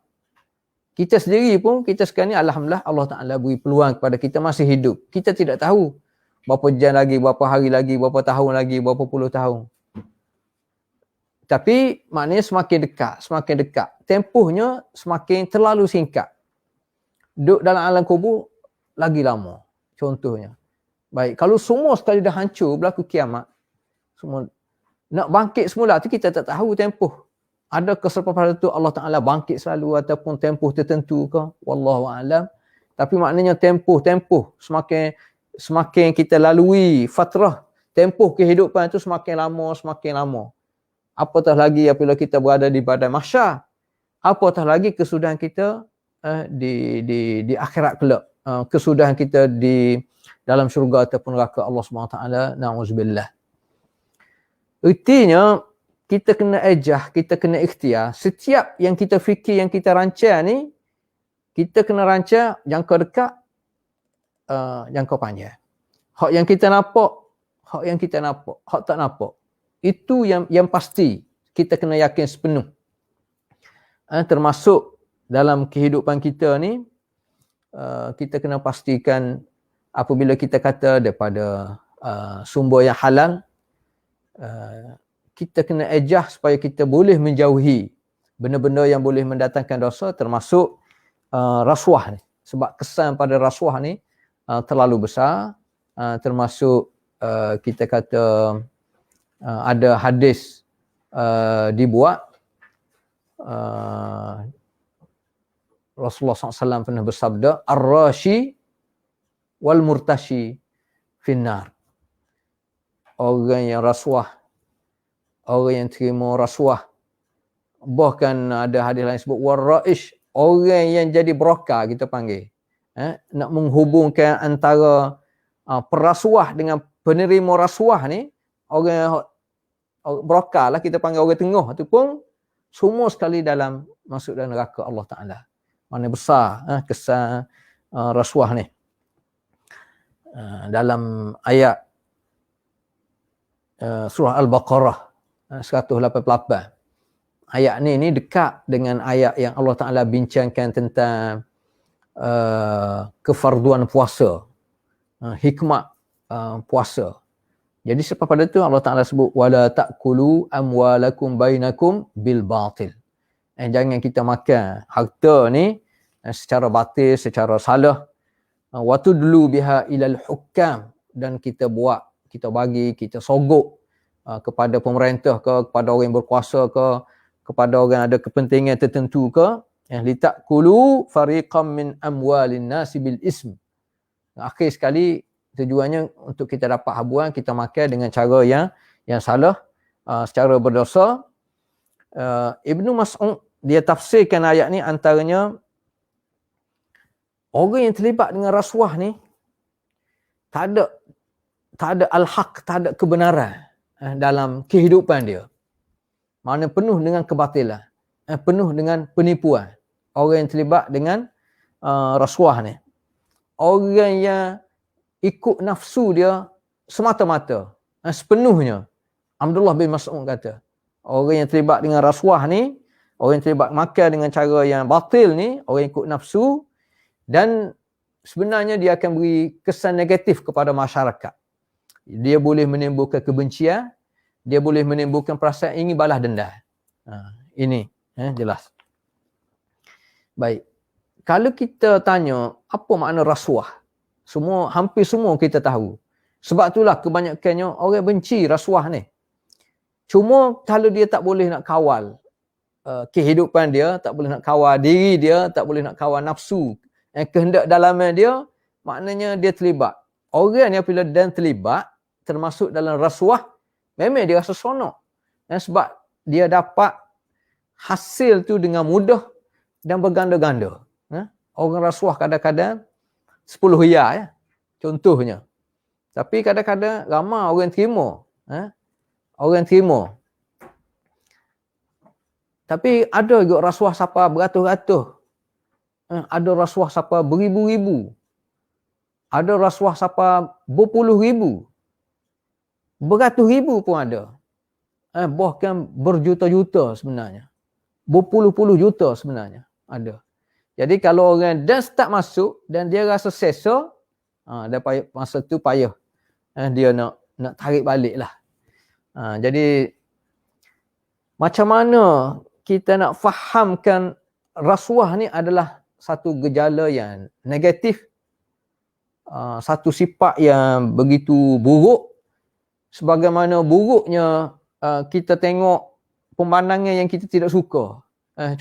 Kita sendiri pun, kita sekarang ni alhamdulillah Allah Ta'ala beri peluang kepada kita masih hidup. Kita tidak tahu berapa jam lagi, berapa hari lagi, berapa tahun lagi, berapa puluh tahun. Tapi maknanya semakin dekat. Tempohnya semakin terlalu singkat. Duduk dalam alam kubur lagi lama. Contohnya. Baik, kalau semua sekali dah hancur, berlaku kiamat, semua nak bangkit semula tu kita tak tahu tempoh. Adakah selepas itu Allah Ta'ala bangkit selalu ataupun tempoh tertentu ke? Wallahu a'lam. Tapi maknanya tempoh semakin kita lalui fatrah, tempoh kehidupan itu semakin lama. Apatah lagi apabila kita berada di badan mahsyar. Apatah lagi kesudahan kita di akhirat kelak. Kesudahan kita di dalam syurga ataupun neraka Allah SWT. Na'udzubillah. Ertinya kita kena ejah, kita kena ikhtiar. Setiap yang kita fikir, yang kita rancang ni, kita kena rancang jangka dekat, jangka panjang. Hak yang kita nampak, hak yang kita nampak, hak tak nampak. Itu yang pasti kita kena yakin sepenuh. Termasuk dalam kehidupan kita ni, kita kena pastikan apabila kita kata daripada sumber yang halal, kita kena ejah supaya kita boleh menjauhi benda-benda yang boleh mendatangkan dosa, termasuk rasuah ni. Sebab kesan pada rasuah ni terlalu besar, termasuk kita kata ada hadis dibuat, Rasulullah SAW pernah bersabda, ar-rashi wal murtashi finnar. Orang yang rasuah, orang yang terima rasuah, bahkan ada hadis lain sebut war-raish, orang yang jadi broker kita panggil, nak menghubungkan antara perasuah dengan penerima rasuah ni, orang broker lah kita panggil, orang tengah tu pun semua sekali dalam masuk dalam neraka Allah Ta'ala. Mana besar kesan rasuah ni. Dalam ayat surah Al-Baqarah 188. Ayat ni dekat dengan ayat yang Allah Ta'ala bincangkan tentang kefarduan puasa, hikmat puasa. Jadi sebab pada tu Allah Ta'ala sebut wala ta'kulu amwalakum bainakum bil batil. Jangan kita makan harta ni secara batil, secara salah. Wa tudlu biha ilal hukam, dan kita buat, kita bagi, kita sogok kepada pemerintah ke, kepada orang yang berkuasa ke, kepada orang yang ada kepentingan tertentu ke, litakulu fariqam min amwalin nasi bil ism. Akhir sekali tujuannya untuk kita dapat habuan, kita makan dengan cara yang salah, secara berdosa. Ibnu Mas'ud dia tafsirkan ayat ni, antaranya orang yang terlibat dengan rasuah ni tak ada al-haq, tak ada kebenaran dalam kehidupan dia. Mana penuh dengan kebatilan, penuh dengan penipuan. Orang yang terlibat dengan rasuah ni, orang yang ikut nafsu dia semata-mata, sepenuhnya. Abdullah bin Mas'ud kata, orang yang terlibat dengan rasuah ni, orang yang terlibat makan dengan cara yang batil ni, orang yang ikut nafsu, dan sebenarnya dia akan beri kesan negatif kepada masyarakat. Dia boleh menimbulkan kebencian, dia boleh menimbulkan perasaan ingin balas dendam. Ini jelas. Baik. Kalau kita tanya apa makna rasuah, hampir semua kita tahu. Sebab itulah kebanyakannya orang benci rasuah ni. Cuma kalau dia tak boleh nak kawal kehidupan dia, tak boleh nak kawal diri dia, tak boleh nak kawal nafsu, kehendak dalaman dia, maknanya dia terlibat. Orang yang bila dan terlibat termasuk dalam rasuah, memang dia rasa seronok. Sebab dia dapat hasil tu dengan mudah dan berganda-ganda. Orang rasuah kadang-kadang 10 riyal ya, contohnya. Tapi kadang-kadang ramai orang terima. Orang terima. Tapi ada juga rasuah siapa beratus-ratus. Ada rasuah siapa beribu-ribu. Ada rasuah siapa berpuluh ribu. Beratus ribu pun ada. Bahkan berjuta-juta sebenarnya. Berpuluh-puluh juta sebenarnya ada. Jadi kalau orang dah start masuk dan dia rasa sesa, dah payah, masa tu payah. Dia nak tarik balik lah. Jadi macam mana kita nak fahamkan rasuah ni adalah satu gejala yang negatif, satu sifat yang begitu buruk, sebagaimana buruknya kita tengok pemandangan yang kita tidak suka,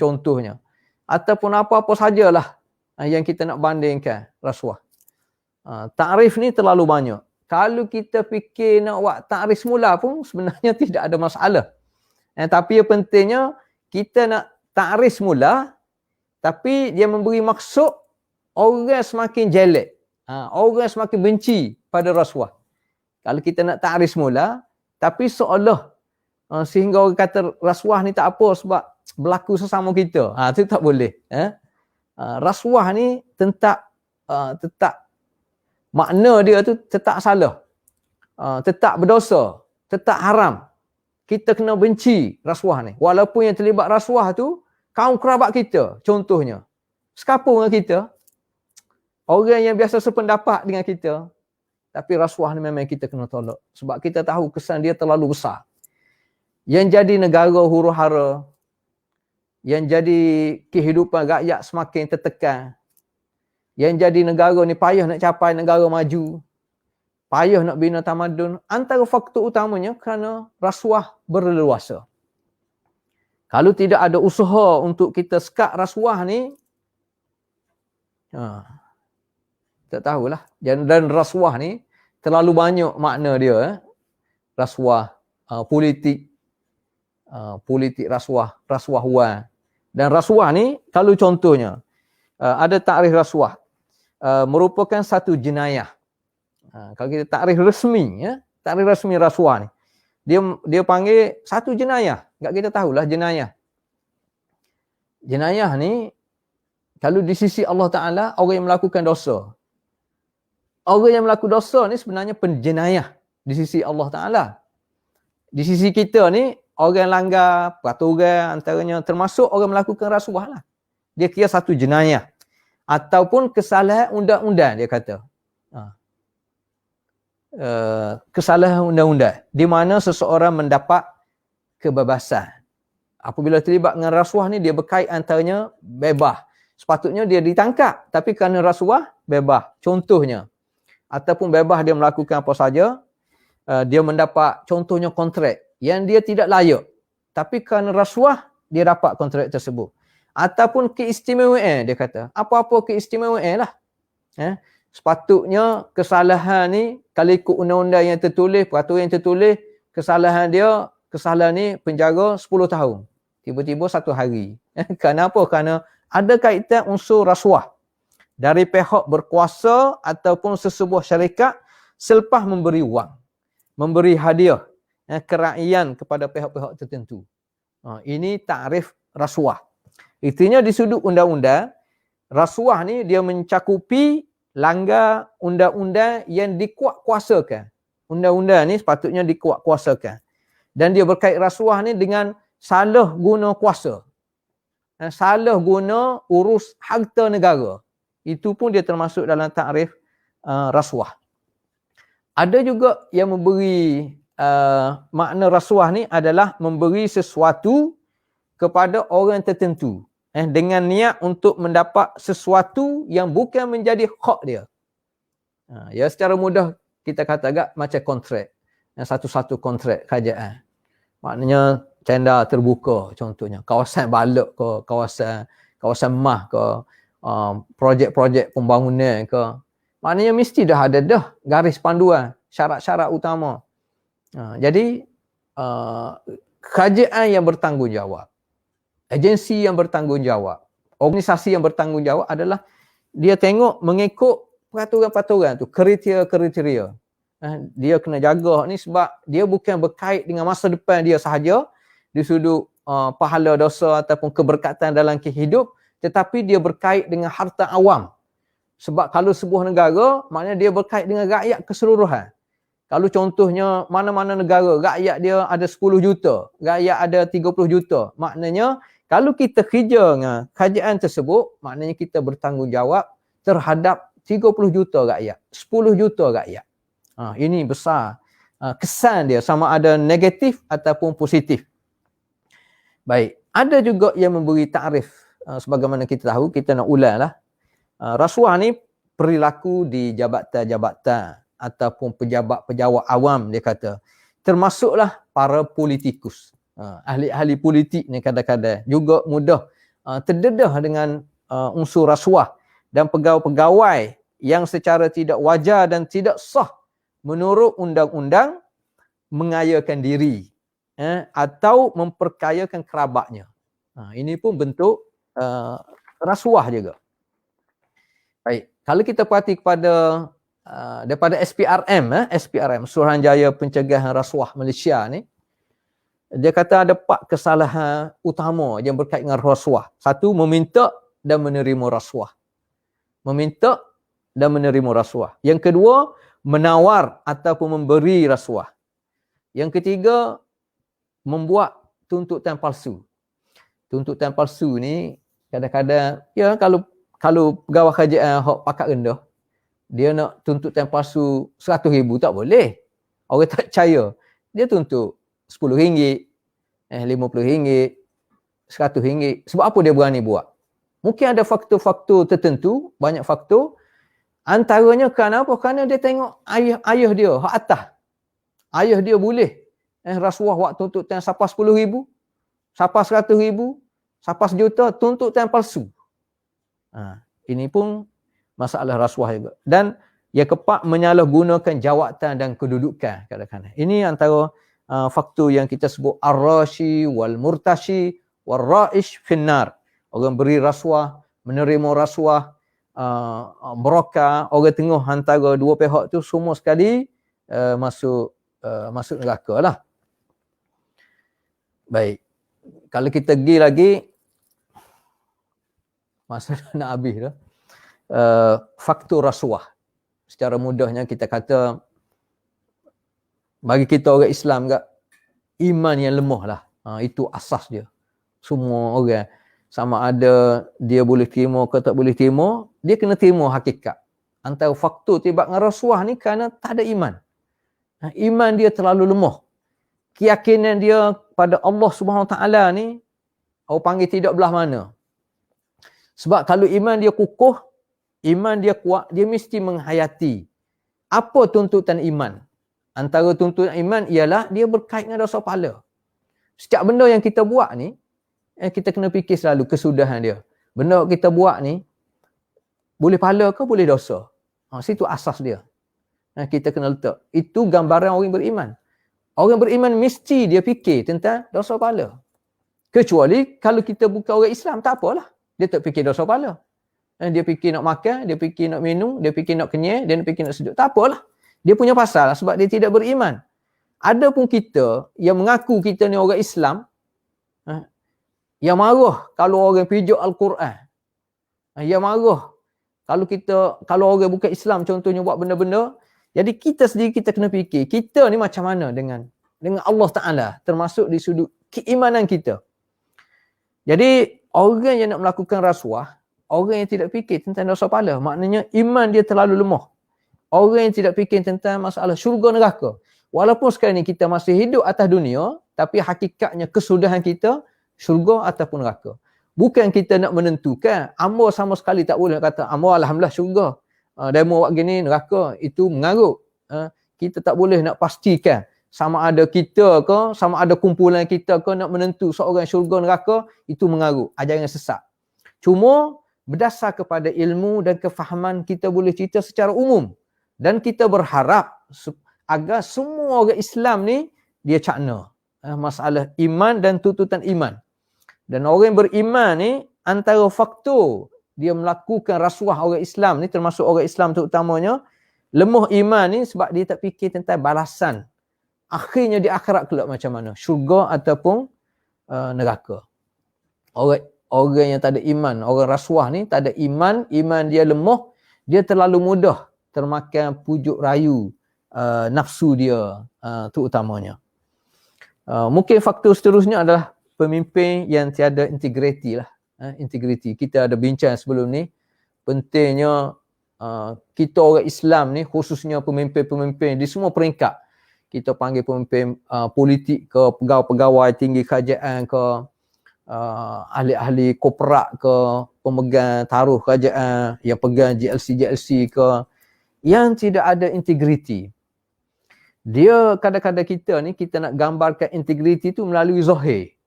contohnya, ataupun apa-apa sajalah yang kita nak bandingkan rasuah. Takrif ni terlalu banyak. Kalau kita fikir nak buat takrif semula pun sebenarnya tidak ada masalah. Tapi yang pentingnya kita nak takrif semula, tapi dia memberi maksud orang semakin jelek. Orang semakin benci pada rasuah. Kalau kita nak takrif semula, tapi seolah sehingga orang kata rasuah ni tak apa sebab berlaku sesama kita. Itu tak boleh. Rasuah ni tetap makna dia tu tetap salah. Tetap berdosa, tetap haram. Kita kena benci rasuah ni. Walaupun yang terlibat rasuah tu kaum kerabat kita, contohnya. Sekapung dengan kita, orang yang biasa sependapat dengan kita, tapi rasuah ni memang kita kena tolak. Sebab kita tahu kesan dia terlalu besar. Yang jadi negara huru-hara, yang jadi kehidupan rakyat semakin tertekan, yang jadi negara ni payah nak capai negara maju, payah nak bina tamadun, antara faktor utamanya kerana rasuah berleluasa. Kalau tidak ada usaha untuk kita sekat rasuah ni, tak tahulah. Dan rasuah ni terlalu banyak makna dia. Rasuah, politik, rasuah wang. Dan rasuah ni, kalau contohnya, ada takrif rasuah, merupakan satu jenayah. Kalau kita takrif resmi, takrif resmi rasuah ni, dia panggil satu jenayah. Tak kita tahulah jenayah. Jenayah ni, kalau di sisi Allah Ta'ala, orang yang melakukan dosa. Orang yang melakukan dosa ni sebenarnya penjenayah di sisi Allah Ta'ala. Di sisi kita ni, orang langgar peraturan antaranya, termasuk orang melakukan rasuah lah. Dia kira satu jenayah. Ataupun kesalahan undang-undang, dia kata. Kesalahan undang-undang. Di mana seseorang mendapat kebebasan. Apabila terlibat dengan rasuah ni, dia berkait antaranya bebas. Sepatutnya dia ditangkap, tapi kerana rasuah, bebas. Contohnya, ataupun bebas dia melakukan apa saja, dia mendapat contohnya kontrak yang dia tidak layak. Tapi kerana rasuah, dia dapat kontrak tersebut. Ataupun keistimewaan, dia kata. Apa-apa keistimewaan lah. Sepatutnya kesalahan ni, kalau ikut undang-undang yang tertulis, peraturan yang tertulis, kesalahan ni penjara 10 tahun. Tiba-tiba 1 hari. Kenapa? Kerana ada kaitan unsur rasuah dari pihak berkuasa ataupun sesebuah syarikat selepas memberi wang, memberi hadiah, keraian kepada pihak-pihak tertentu. Ini takrif rasuah. Artinya di sudut undang-undang, rasuah ni dia mencakupi langgar undang-undang yang dikuatkuasakan. Undang-undang ni sepatutnya dikuatkuasakan. Dan dia berkait rasuah ni dengan salah guna kuasa. Salah guna urus harta negara. Itu pun dia termasuk dalam takrif rasuah. Ada juga yang memberi makna rasuah ni adalah memberi sesuatu kepada orang tertentu dengan niat untuk mendapat sesuatu yang bukan menjadi hak dia. Ya, secara mudah kita kata agak macam kontrak. Satu-satu kontrak kerajaan. Maknanya tenda terbuka contohnya. Kawasan balak ke, kawasan mah ke, projek-projek pembangunan ke. Maknanya mesti dah ada garis panduan, syarat-syarat utama. Jadi kerajaan yang bertanggungjawab, agensi yang bertanggungjawab, organisasi yang bertanggungjawab adalah dia tengok mengikut peraturan-peraturan tu, kriteria-kriteria. Dia kena jaga ni sebab dia bukan berkait dengan masa depan dia sahaja di sudut pahala dosa ataupun keberkatan dalam kehidup, tetapi dia berkait dengan harta awam. Sebab kalau sebuah negara, maknanya dia berkait dengan rakyat keseluruhan. Kalau contohnya mana-mana negara, rakyat dia ada 10 juta, rakyat ada 30 juta. Maknanya kalau kita kerja dengan kerajaan tersebut, maknanya kita bertanggungjawab terhadap 30 juta rakyat, 10 juta rakyat. Ini besar kesan dia, sama ada negatif ataupun positif. Baik, ada juga yang memberi takrif. Sebagaimana kita tahu, kita nak ulang lah. Rasuah ni perilaku di jabatan-jabatan ataupun pejabat-pejabat awam, dia kata. Termasuklah para politikus. Ahli-ahli politik ni kadang-kadang juga mudah terdedah dengan unsur rasuah. Dan pegawai-pegawai yang secara tidak wajar dan tidak sah menurut undang-undang mengayakan diri atau memperkayakan kerabatnya. Ini pun bentuk rasuah juga. Baik, kalau kita perhati kepada daripada SPRM, SPRM, Suruhanjaya Pencegahan Rasuah Malaysia ni, dia kata ada 4 kesalahan utama yang berkaitan dengan rasuah. Satu, meminta dan menerima rasuah. Meminta dan menerima rasuah. Yang kedua, menawar ataupun memberi rasuah. Yang ketiga, membuat tuntutan palsu. Tuntutan palsu ni kadang-kadang, ya kalau pegawai kerajaan hak pakat rendah, dia nak tuntutan palsu 100,000 tak boleh. Orang tak percaya. Dia tuntut RM10, RM50, RM100. Sebab apa dia berani buat? Mungkin ada faktor-faktor tertentu, banyak faktor. Antaranya kerana apa? Kerana dia tengok ayah dia, hak atas. Ayah dia boleh rasuah waktu tuntutan siapa RM10,000, siapa RM100,000, siapa RM1 juta, tuntutan palsu. Ini pun masalah rasuah juga. Dan yang keempat, menyalahgunakan jawatan dan kedudukan kadang-kadang. Ini antara faktor yang kita sebut ar-rashi wal murtashi wal ra'ish finnar. Orang beri rasuah, menerima rasuah, beroka, orang tengah antara dua pihak tu semua sekali masuk neraka lah. Baik. Kalau kita pergi lagi, masa nak habis dah. Faktor rasuah. Secara mudahnya kita kata, bagi kita orang Islam kat, iman yang lemah lah. Itu asas dia. Semua orang, sama ada dia boleh terima ke tak boleh terima, dia kena terima hakikat. Antara faktor tiba dengan rasuah ni kerana tak ada iman. Iman dia terlalu lemah. Keyakinan dia pada Allah Subhanahu Taala ni, orang panggil tidak belah mana. Sebab kalau iman dia kukuh, iman dia kuat, dia mesti menghayati apa tuntutan iman. Antara tuntutan iman ialah dia berkait dengan dosa pahala. Setiap benda yang kita buat ni, kita kena fikir selalu kesudahan dia. Benda kita buat ni, boleh pahala ke boleh dosa? Situ asas dia. Kita kena letak. Itu gambaran orang beriman. Orang beriman mesti dia fikir tentang dosa pahala. Kecuali kalau kita bukan orang Islam, tak apalah. Dia tak fikir dosa pahala. Dia fikir nak makan, dia fikir nak minum, dia fikir nak kenyang, dia fikir nak sejuk. Tak apalah. Dia punya pasal sebab dia tidak beriman. Ada pun kita yang mengaku kita ni orang Islam, yang marah kalau orang pijak Al-Quran. Yang marah kalau orang bukan Islam contohnya buat benda-benda. Jadi kita sendiri kita kena fikir, kita ni macam mana dengan Allah Ta'ala, termasuk di sudut keimanan kita. Jadi orang yang nak melakukan rasuah, orang yang tidak fikir tentang dosa pahala, maknanya iman dia terlalu lemah. Orang yang tidak fikir tentang masalah syurga neraka. Walaupun sekarang ni kita masih hidup atas dunia, tapi hakikatnya kesudahan kita syurga ataupun neraka. Bukan kita nak menentukan, ambo sama sekali tak boleh kata, ambo alhamdulillah syurga. Demo buat gini neraka, itu mengarut. Kita tak boleh nak pastikan sama ada kita ke, sama ada kumpulan kita ke nak menentu seorang syurga neraka, itu mengarut. Ajaran sesat. Cuma berdasar kepada ilmu dan kefahaman kita boleh cerita secara umum. Dan kita berharap agar semua orang Islam ni dia cakna masalah iman dan tuntutan iman. Dan orang yang beriman ni antara faktor dia melakukan rasuah orang Islam ni, termasuk orang Islam terutamanya, lemah iman ni sebab dia tak fikir tentang balasan. Akhirnya di akhirat kelak macam mana? Syurga ataupun neraka. Orang yang tak ada iman, orang rasuah ni tak ada iman dia lemah, dia terlalu mudah termakan pujuk rayu nafsu dia terutamanya. Mungkin faktor seterusnya adalah pemimpin yang tiada integriti lah. Integriti. Kita ada bincang sebelum ni, pentingnya kita orang Islam ni, khususnya pemimpin-pemimpin di semua peringkat. Kita panggil pemimpin politik ke, pegawai-pegawai tinggi kerajaan ke, ahli-ahli korporat ke, pemegang taruh kerajaan, yang pegang GLC ke, yang tidak ada integriti. Dia kadang-kadang kita ni, kita nak gambarkan integriti tu melalui zahir,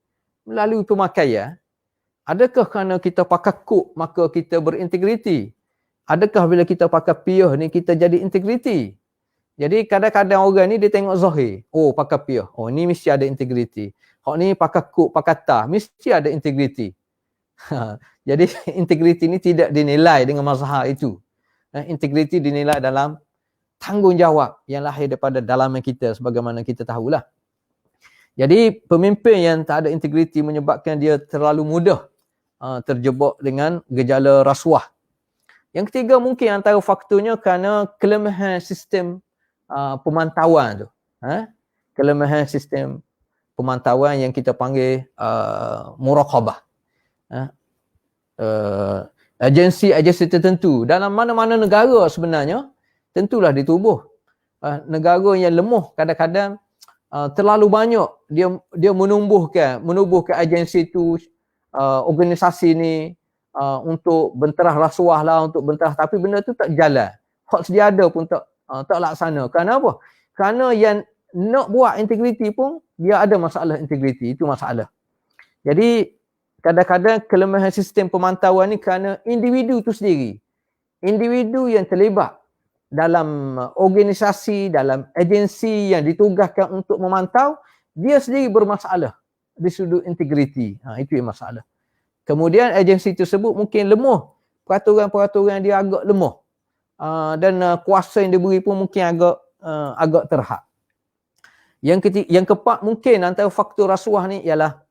melalui pemakaian. Adakah kerana kita pakai kod maka kita berintegriti? Adakah bila kita pakai piyah ni kita jadi integriti? Jadi kadang-kadang orang ni dia tengok zahir. Oh pakai piyah. Oh ni mesti ada integriti. Hak ni pakai kod, pakai tah, mesti ada integriti. Jadi integriti ni tidak dinilai dengan mazhar itu. Integriti dinilai dalam tanggungjawab yang lahir daripada dalaman kita sebagaimana kita tahulah. Jadi pemimpin yang tak ada integriti menyebabkan dia terlalu mudah terjebak dengan gejala rasuah. Yang ketiga mungkin antara faktornya kerana kelemahan sistem pemantauan tu. Kelemahan sistem pemantauan yang kita panggil muraqabah. Agensi-agensi tertentu dalam mana-mana negara sebenarnya tentulah ditubuh. Negara yang lemah kadang-kadang terlalu banyak dia menubuhkan agensi itu, organisasi ni untuk benterah rasuah lah, untuk benterah, tapi benda tu tak jalan. Hak sedia ada pun tak laksana. Kerana apa? Kerana yang nak buat integriti pun dia ada masalah integriti, itu masalah. Jadi kadang-kadang kelemahan sistem pemantauan ni kerana individu tu sendiri. Individu yang terlibat dalam organisasi, dalam agensi yang ditugaskan untuk memantau, dia sendiri bermasalah di sudut integriti. Itu yang masalah. Kemudian agensi tersebut mungkin lemah. Peraturan-peraturan dia agak lemah. Dan kuasa yang diberi pun mungkin agak terhad. Yang keempat mungkin antara faktor rasuah ni ialah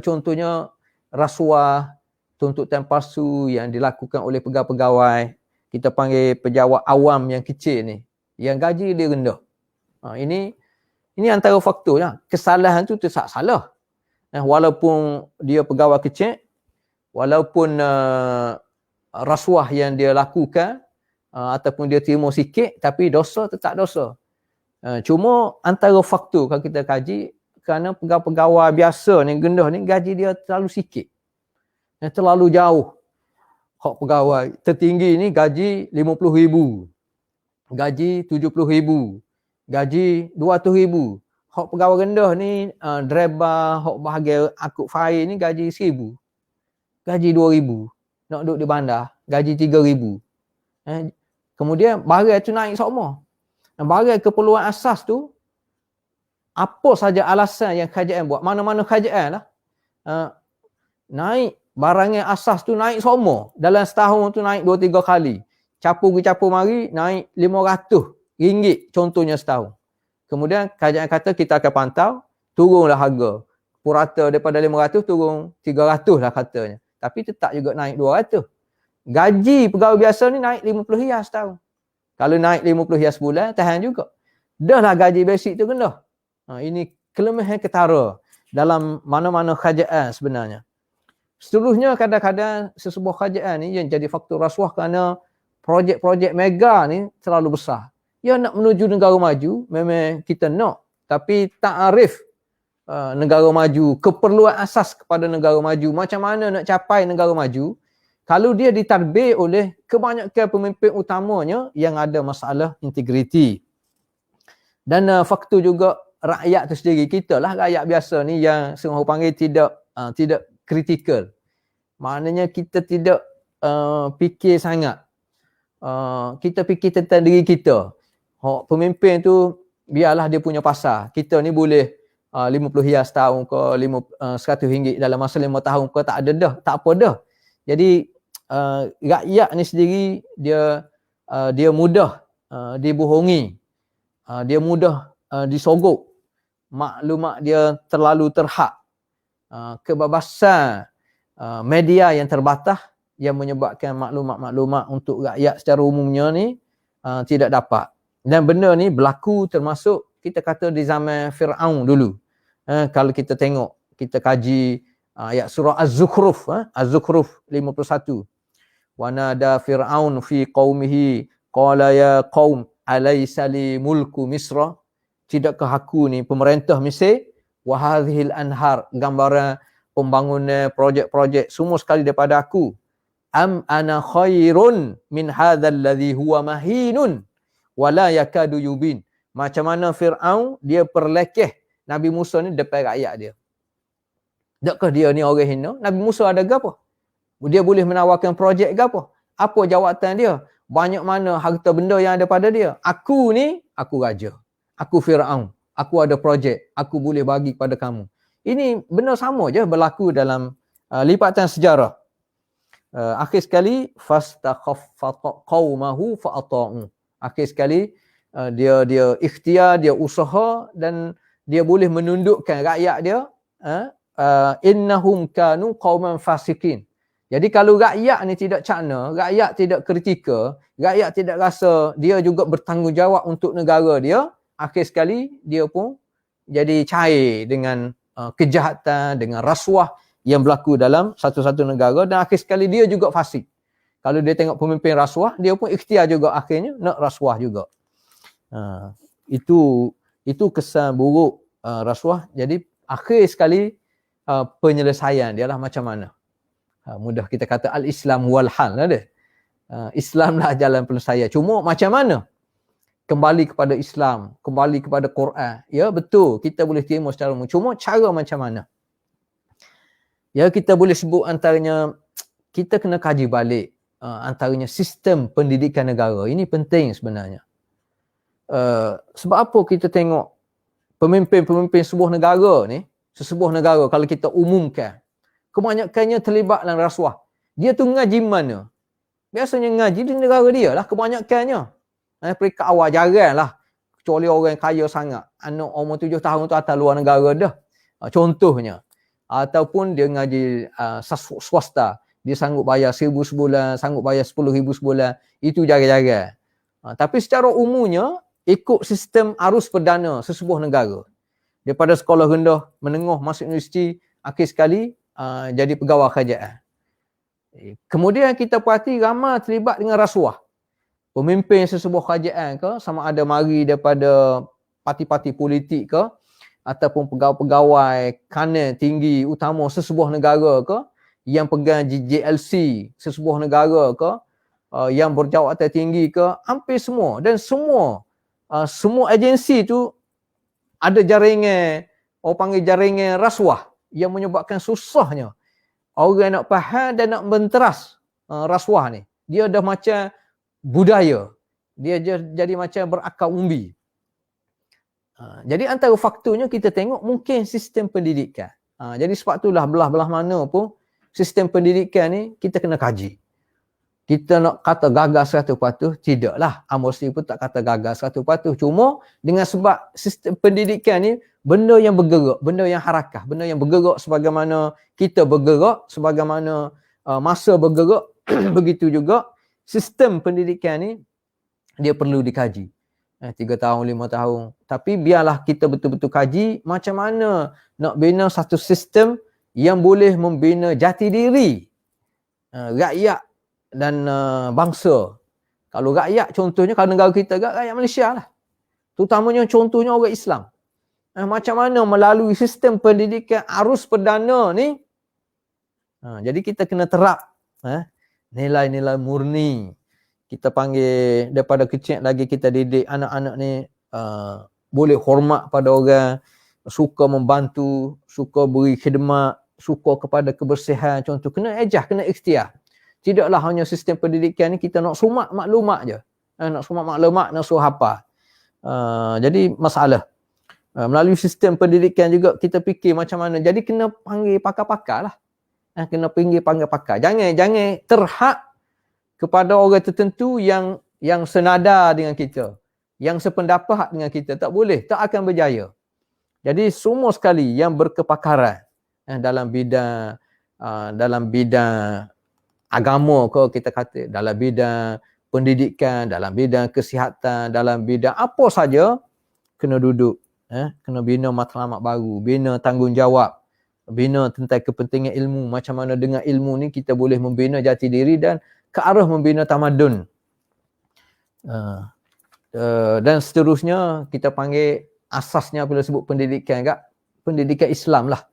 contohnya rasuah, tuntutan palsu yang dilakukan oleh pegawai-pegawai. Kita panggil pejabat awam yang kecil ni, yang gaji dia rendah. Ini antara faktornya. Kesalahan tu tak salah. Walaupun dia pegawai kecil, walaupun rasuah yang dia lakukan ataupun dia terima sikit, tapi dosa tetap dosa. Cuma antara faktor kalau kita kaji, kerana pegawai biasa ni, rendah ni, gaji dia terlalu sikit. Terlalu jauh. Hak pegawai tertinggi ni gaji RM50,000, gaji RM70,000, gaji RM200,000. Hak pegawai rendah ni, driver, hak bahagian angkut fare ni gaji RM1,000, gaji RM2,000. Nak duduk di bandar, gaji RM3,000. Kemudian barang tu naik semua. Barang keperluan asas tu, apa saja alasan yang kerajaan buat, mana-mana kerajaan lah, naik barang yang asas tu naik semua. Dalam setahun tu naik 2-3 kali. Capur mari naik RM500 contohnya setahun. Kemudian kerajaan kata kita akan pantau, turunlah harga. Purata daripada RM500 turun RM300 lah katanya. Tapi tetap juga naik RM200. Gaji pegawai biasa ni naik RM50 setahun. Kalau naik RM50 sebulan, tahan juga. Dah lah gaji basic tu rendah. Ini kelemahan ketara dalam mana-mana kerajaan sebenarnya. Seterusnya kadang-kadang sesebuah kerajaan ni yang jadi faktor rasuah kerana projek-projek mega ni terlalu besar. Ya nak menuju negara maju, memang kita nak. Tapi ta'arif negara maju, keperluan asas kepada negara maju, macam mana nak capai negara maju, kalau dia ditadbir oleh kebanyakan pemimpin utamanya yang ada masalah integriti. Dan faktor juga rakyat tu sendiri, kita lah rakyat biasa ni yang sengaja panggil tidak kritikal. Maknanya kita tidak fikir sangat. Kita fikir tentang diri kita. Pemimpin tu biarlah dia punya pasal. Kita ni boleh RM50 setahun ke RM100 dalam masa 5 tahun ke, tak ada dah, tak apa dah. Jadi rakyat ni sendiri dia mudah dibohongi. Dia mudah disogok. Maklumat dia terlalu terhad. Kebebasan media yang terbatas yang menyebabkan maklumat-maklumat untuk rakyat secara umumnya ni tidak dapat. Dan benda ni berlaku termasuk kita kata di zaman Fir'aun dulu. Kalau kita tengok, kita kaji ayat surah Az-Zukhruf, Az-Zukhruf 51. Wa nada Fir'aun fi qaumihi qala ya qaum alaysa li mulku Misra, tidakkah aku ni pemerintah Mesir, wa hadhil anhar, gambaran pembangunan projek-projek semua sekali daripada aku, am ana khairun min hadzal ladzi huwa mahinun wala yakadu yubin. Macam mana Fir'aun dia perlekeh Nabi Musa ni depan rakyat dia. Takkah dia ni orang hina? Nabi Musa ada gapo? Dia boleh menawarkan projek gapo? Apa jawatan dia? Banyak mana harta benda yang ada pada dia? Aku ni, aku raja. Aku Fir'aun. Aku ada projek. Aku boleh bagi kepada kamu. Ini benar sama je berlaku dalam lipatan sejarah. Akhir sekali fastakhaffa qaumahu fa'ata'u. Akhir sekali dia ikhtiar, dia usaha dan dia boleh menundukkan rakyat dia. Innahum kanu qauman fasikin. Jadi kalau rakyat ni tidak cakna, rakyat tidak kritikal, rakyat tidak rasa dia juga bertanggungjawab untuk negara dia, akhir sekali dia pun jadi cair dengan kejahatan, dengan rasuah yang berlaku dalam satu-satu negara, dan akhir sekali dia juga fasik. Kalau dia tengok pemimpin rasuah, dia pun ikhtiar juga akhirnya nak rasuah juga. Itu kesan buruk rasuah. Jadi akhir sekali penyelesaian dia lah macam mana. Mudah kita kata al-Islam wal hal lah dia. Islam lah jalan penyelesaian. Cuma macam mana? Kembali kepada Islam, kembali kepada Quran. Ya betul, kita boleh terima secara umum. Cuma cara macam mana? Ya kita boleh sebut antaranya, kita kena kaji balik antaranya sistem pendidikan negara. Ini penting sebenarnya. Sebab apa kita tengok pemimpin-pemimpin sebuah negara ni, sesebuah negara kalau kita umumkan, kebanyakannya terlibat dalam rasuah. Dia tu ngaji mana? Biasanya ngaji di negara dia lah kebanyakannya. Peringkat awal jarang lah. Kecuali orang yang kaya sangat. Anak umur 7 tahun tu atas luar negara dah. Contohnya. Ataupun dia ngaji swasta. Dia sanggup bayar 1,000 sebulan, sanggup bayar 10,000 sebulan. Itu jarang-jarang. Tapi secara umumnya, ikut sistem arus perdana sesebuah negara. Daripada sekolah rendah, menengah, masuk universiti, akhir sekali jadi pegawai kerajaan. Kemudian kita perhati ramai terlibat dengan rasuah. Pemimpin sesebuah kerajaan ke, sama ada mari daripada parti-parti politik ke, ataupun pegawai-pegawai kanan tinggi utama sesebuah negara ke, yang pegang JLC sesebuah negara ke, yang berjawatan tinggi ke, hampir semua. Dan semua agensi tu ada jaringan, orang panggil jaringan rasuah, yang menyebabkan susahnya orang nak faham dan nak menteras rasuah ni. Dia dah macam budaya. Dia jadi macam berakar umbi. Jadi antara faktornya kita tengok mungkin sistem pendidikan. Jadi sebab itulah belah-belah mana pun sistem pendidikan ni kita kena kaji. Kita nak kata gagal 100%, tidaklah. Amosli pun tak kata gagal 100%. Cuma dengan sebab sistem pendidikan ni benda yang bergerak, benda yang harakah, benda yang bergerak sebagaimana kita bergerak, sebagaimana masa bergerak, begitu juga sistem pendidikan ni dia perlu dikaji. 3 tahun, 5 tahun. Tapi biarlah kita betul-betul kaji macam mana nak bina satu sistem yang boleh membina jati diri rakyat dan bangsa. Kalau rakyat contohnya, kalau negara kita rakyat Malaysia lah. Terutamanya contohnya orang Islam. Macam mana melalui sistem pendidikan arus perdana ni, jadi kita kena terap nilai-nilai murni. Kita panggil daripada kecil lagi kita didik anak-anak ni boleh hormat pada orang, suka membantu, suka beri khidmat, suka kepada kebersihan. Contoh, kena ejah, kena ikhtiar. Tidaklah hanya sistem pendidikan ni kita nak sumak maklumat je. Nak sumak maklumat, nak suruh hafal. Jadi masalah. Melalui sistem pendidikan juga kita fikir macam mana. Jadi kena panggil pakar-pakar lah. Kena panggil pakar. Jangan terhad kepada orang tertentu yang senada dengan kita, yang sependapat dengan kita. Tak boleh, tak akan berjaya. Jadi semua sekali yang berkepakaran dalam bidang agama ke kita kata, dalam bidang pendidikan, dalam bidang kesihatan, dalam bidang apa saja, kena duduk. Kena bina matlamat baru, bina tanggungjawab, bina tentang kepentingan ilmu. Macam mana dengan ilmu ni kita boleh membina jati diri dan ke arah membina tamadun. Dan seterusnya kita panggil asasnya bila sebut pendidikan kat, pendidikan Islam lah.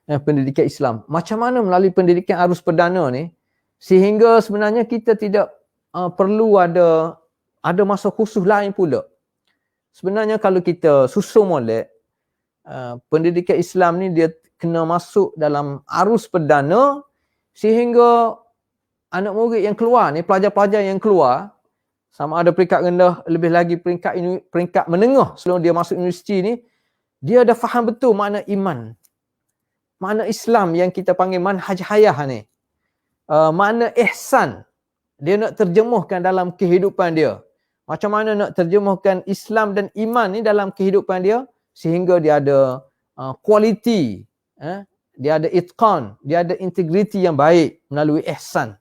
Pendidikan Islam. Macam mana melalui pendidikan arus perdana ni sehingga sebenarnya kita tidak perlu ada masa khusus lain pula. Sebenarnya kalau kita susun molek, pendidikan Islam ni dia kena masuk dalam arus perdana sehingga anak murid yang keluar ni, pelajar-pelajar yang keluar, sama ada peringkat rendah, lebih lagi peringkat menengah sebelum dia masuk universiti ni, dia dah faham betul makna iman, makna Islam yang kita panggil manhaj hayah ni. makna ihsan dia nak terjemuhkan dalam kehidupan dia. Macam mana nak terjemuhkan Islam dan iman ni dalam kehidupan dia sehingga dia ada kualiti, dia ada itqan, dia ada integriti yang baik melalui ihsan.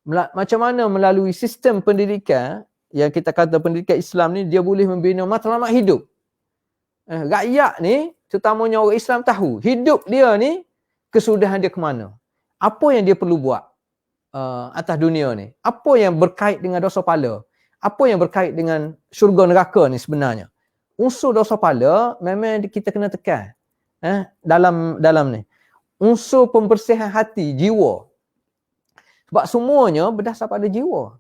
Macam mana melalui sistem pendidikan yang kita kata pendidikan Islam ni dia boleh membina matlamat hidup. Rakyat ni, terutamanya orang Islam tahu hidup dia ni kesudahan dia ke mana. Apa yang dia perlu buat atas dunia ni. Apa yang berkait dengan dosa pala. Apa yang berkait dengan syurga neraka ni sebenarnya. Unsur dosa pala memang kita kena tekan. Dalam ni. Unsur pembersihan hati, jiwa. Sebab semuanya berdasar pada jiwa.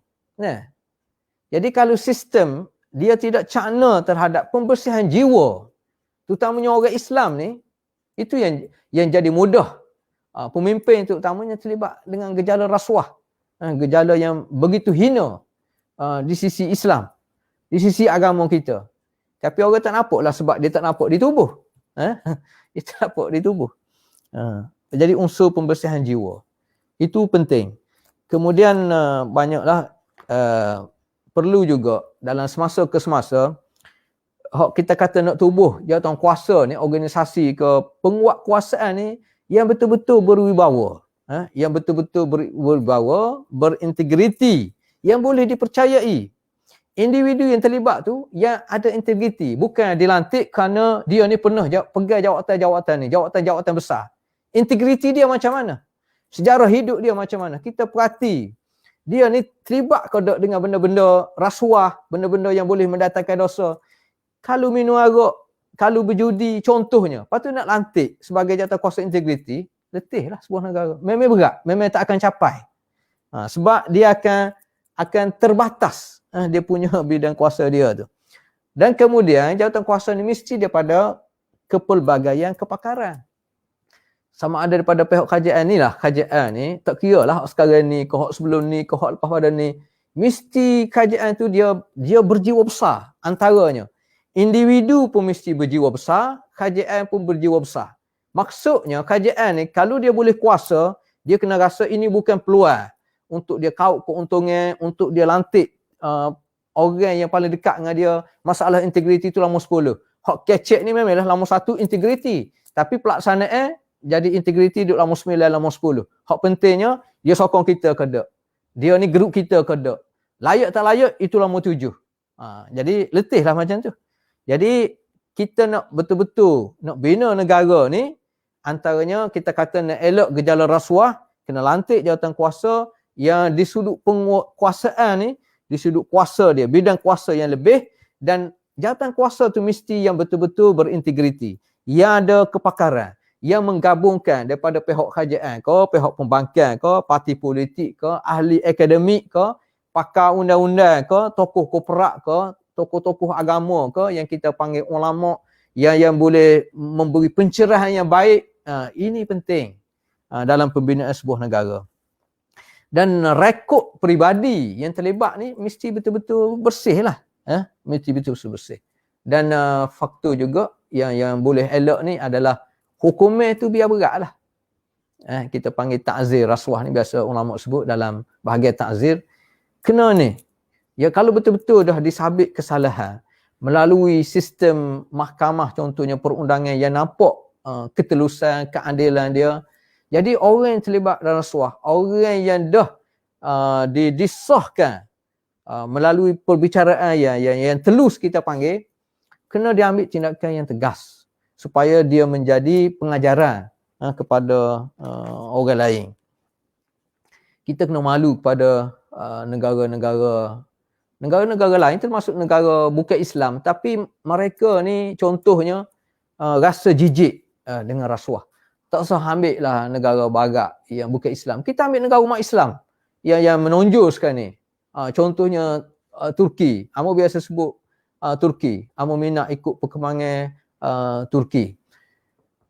Jadi kalau sistem dia tidak cakna terhadap pembersihan jiwa, terutamanya orang Islam ni, itu yang jadi mudah. Pemimpin terutamanya terlibat dengan gejala rasuah. Gejala yang begitu hina di sisi Islam, di sisi agama kita. Tapi orang tak nampak lah sebab dia tak nampak di tubuh. Dia tak nampak di tubuh. Jadi unsur pembersihan jiwa. Itu penting. Kemudian banyaklah perlu juga dalam semasa ke semasa kita kata nak tubuh jawatan kuasa ni, organisasi ke penguat kuasaan ni yang betul-betul berwibawa, yang betul-betul berwibawa, berintegriti, yang boleh dipercayai. Individu yang terlibat tu yang ada integriti, bukan dilantik kerana dia ni pernah pegang jawatan-jawatan ni, jawatan-jawatan besar. Integriti dia macam mana? Sejarah hidup dia macam mana? Kita perhati. Dia ni terlibat ke tak dengan benda-benda rasuah, benda-benda yang boleh mendatangkan dosa. Kalau minum arak, kalau berjudi contohnya, lepas tu nak lantik sebagai jawatankuasa integriti, letih lah sebuah negara. Memang berat, memang tak akan capai. Sebab dia akan terbatas dia punya bidang kuasa dia tu. Dan kemudian jawatankuasa ni mesti daripada kepelbagaian kepakaran. Sama ada daripada pihak kajian ni lah, kajian ni, tak kira lah sekarang ni, kohok sebelum ni, kohok lepas pada ni. Mesti kajian tu dia berjiwa besar antaranya. Individu pun mesti berjiwa besar, kajian pun berjiwa besar. Maksudnya kajian ni kalau dia boleh kuasa, dia kena rasa ini bukan peluang untuk dia kaut keuntungan, untuk dia lantik orang yang paling dekat dengan dia. Masalah integriti tu nombor 10. Hak kecek ni memanglah nombor 1 integriti. Tapi pelaksanaan jadi integriti duduk nombor 9, nombor 10. Hak pentingnya dia sokong kita ke tak. Dia ni grup kita ke tak. Layak tak layak itu nombor 7. Jadi letih lah macam tu. Jadi kita nak betul-betul nak bina negara ni, antaranya kita kata nak elak gejala rasuah, kena lantik jawatan kuasa yang di sudut penguasaan ni, di sudut kuasa dia, bidang kuasa yang lebih, dan jawatan kuasa tu mesti yang betul-betul berintegriti, yang ada kepakaran, yang menggabungkan daripada pihak kerajaan ke, pihak pembangkang ke, parti politik ke, ahli akademik ke, pakar undang-undang ke, tokoh korporat ke, tokoh-tokoh agama ke, yang kita panggil ulama, yang boleh memberi pencerahan yang baik. Ini penting dalam pembinaan sebuah negara. Dan rekod peribadi yang terlibat ni mesti betul-betul bersih lah. Mesti betul-betul bersih. Dan faktor juga yang boleh elak ni adalah hukumnya tu biar berat lah. Kita panggil ta'zir rasuah ni, biasa ulama sebut dalam bahagian ta'zir. Kena ni. Ya kalau betul-betul dah disabit kesalahan melalui sistem mahkamah, contohnya perundangan yang nampak ketelusan, keadilan dia. Jadi orang yang terlibat dalam rasuah, orang yang dah disahkan melalui perbicaraan yang telus kita panggil, kena diambil tindakan yang tegas supaya dia menjadi pengajaran kepada orang lain. Kita kena malu kepada negara-negara lain, termasuk negara bukan Islam, tapi mereka ni contohnya rasa jijik dengan rasuah. Tak usah ambil lah negara barat yang bukan Islam. Kita ambil negara umat Islam yang menonjol sekarang ni. Contohnya Turki. Amo biasa sebut Turki. Amo minat ikut perkembangan Turki.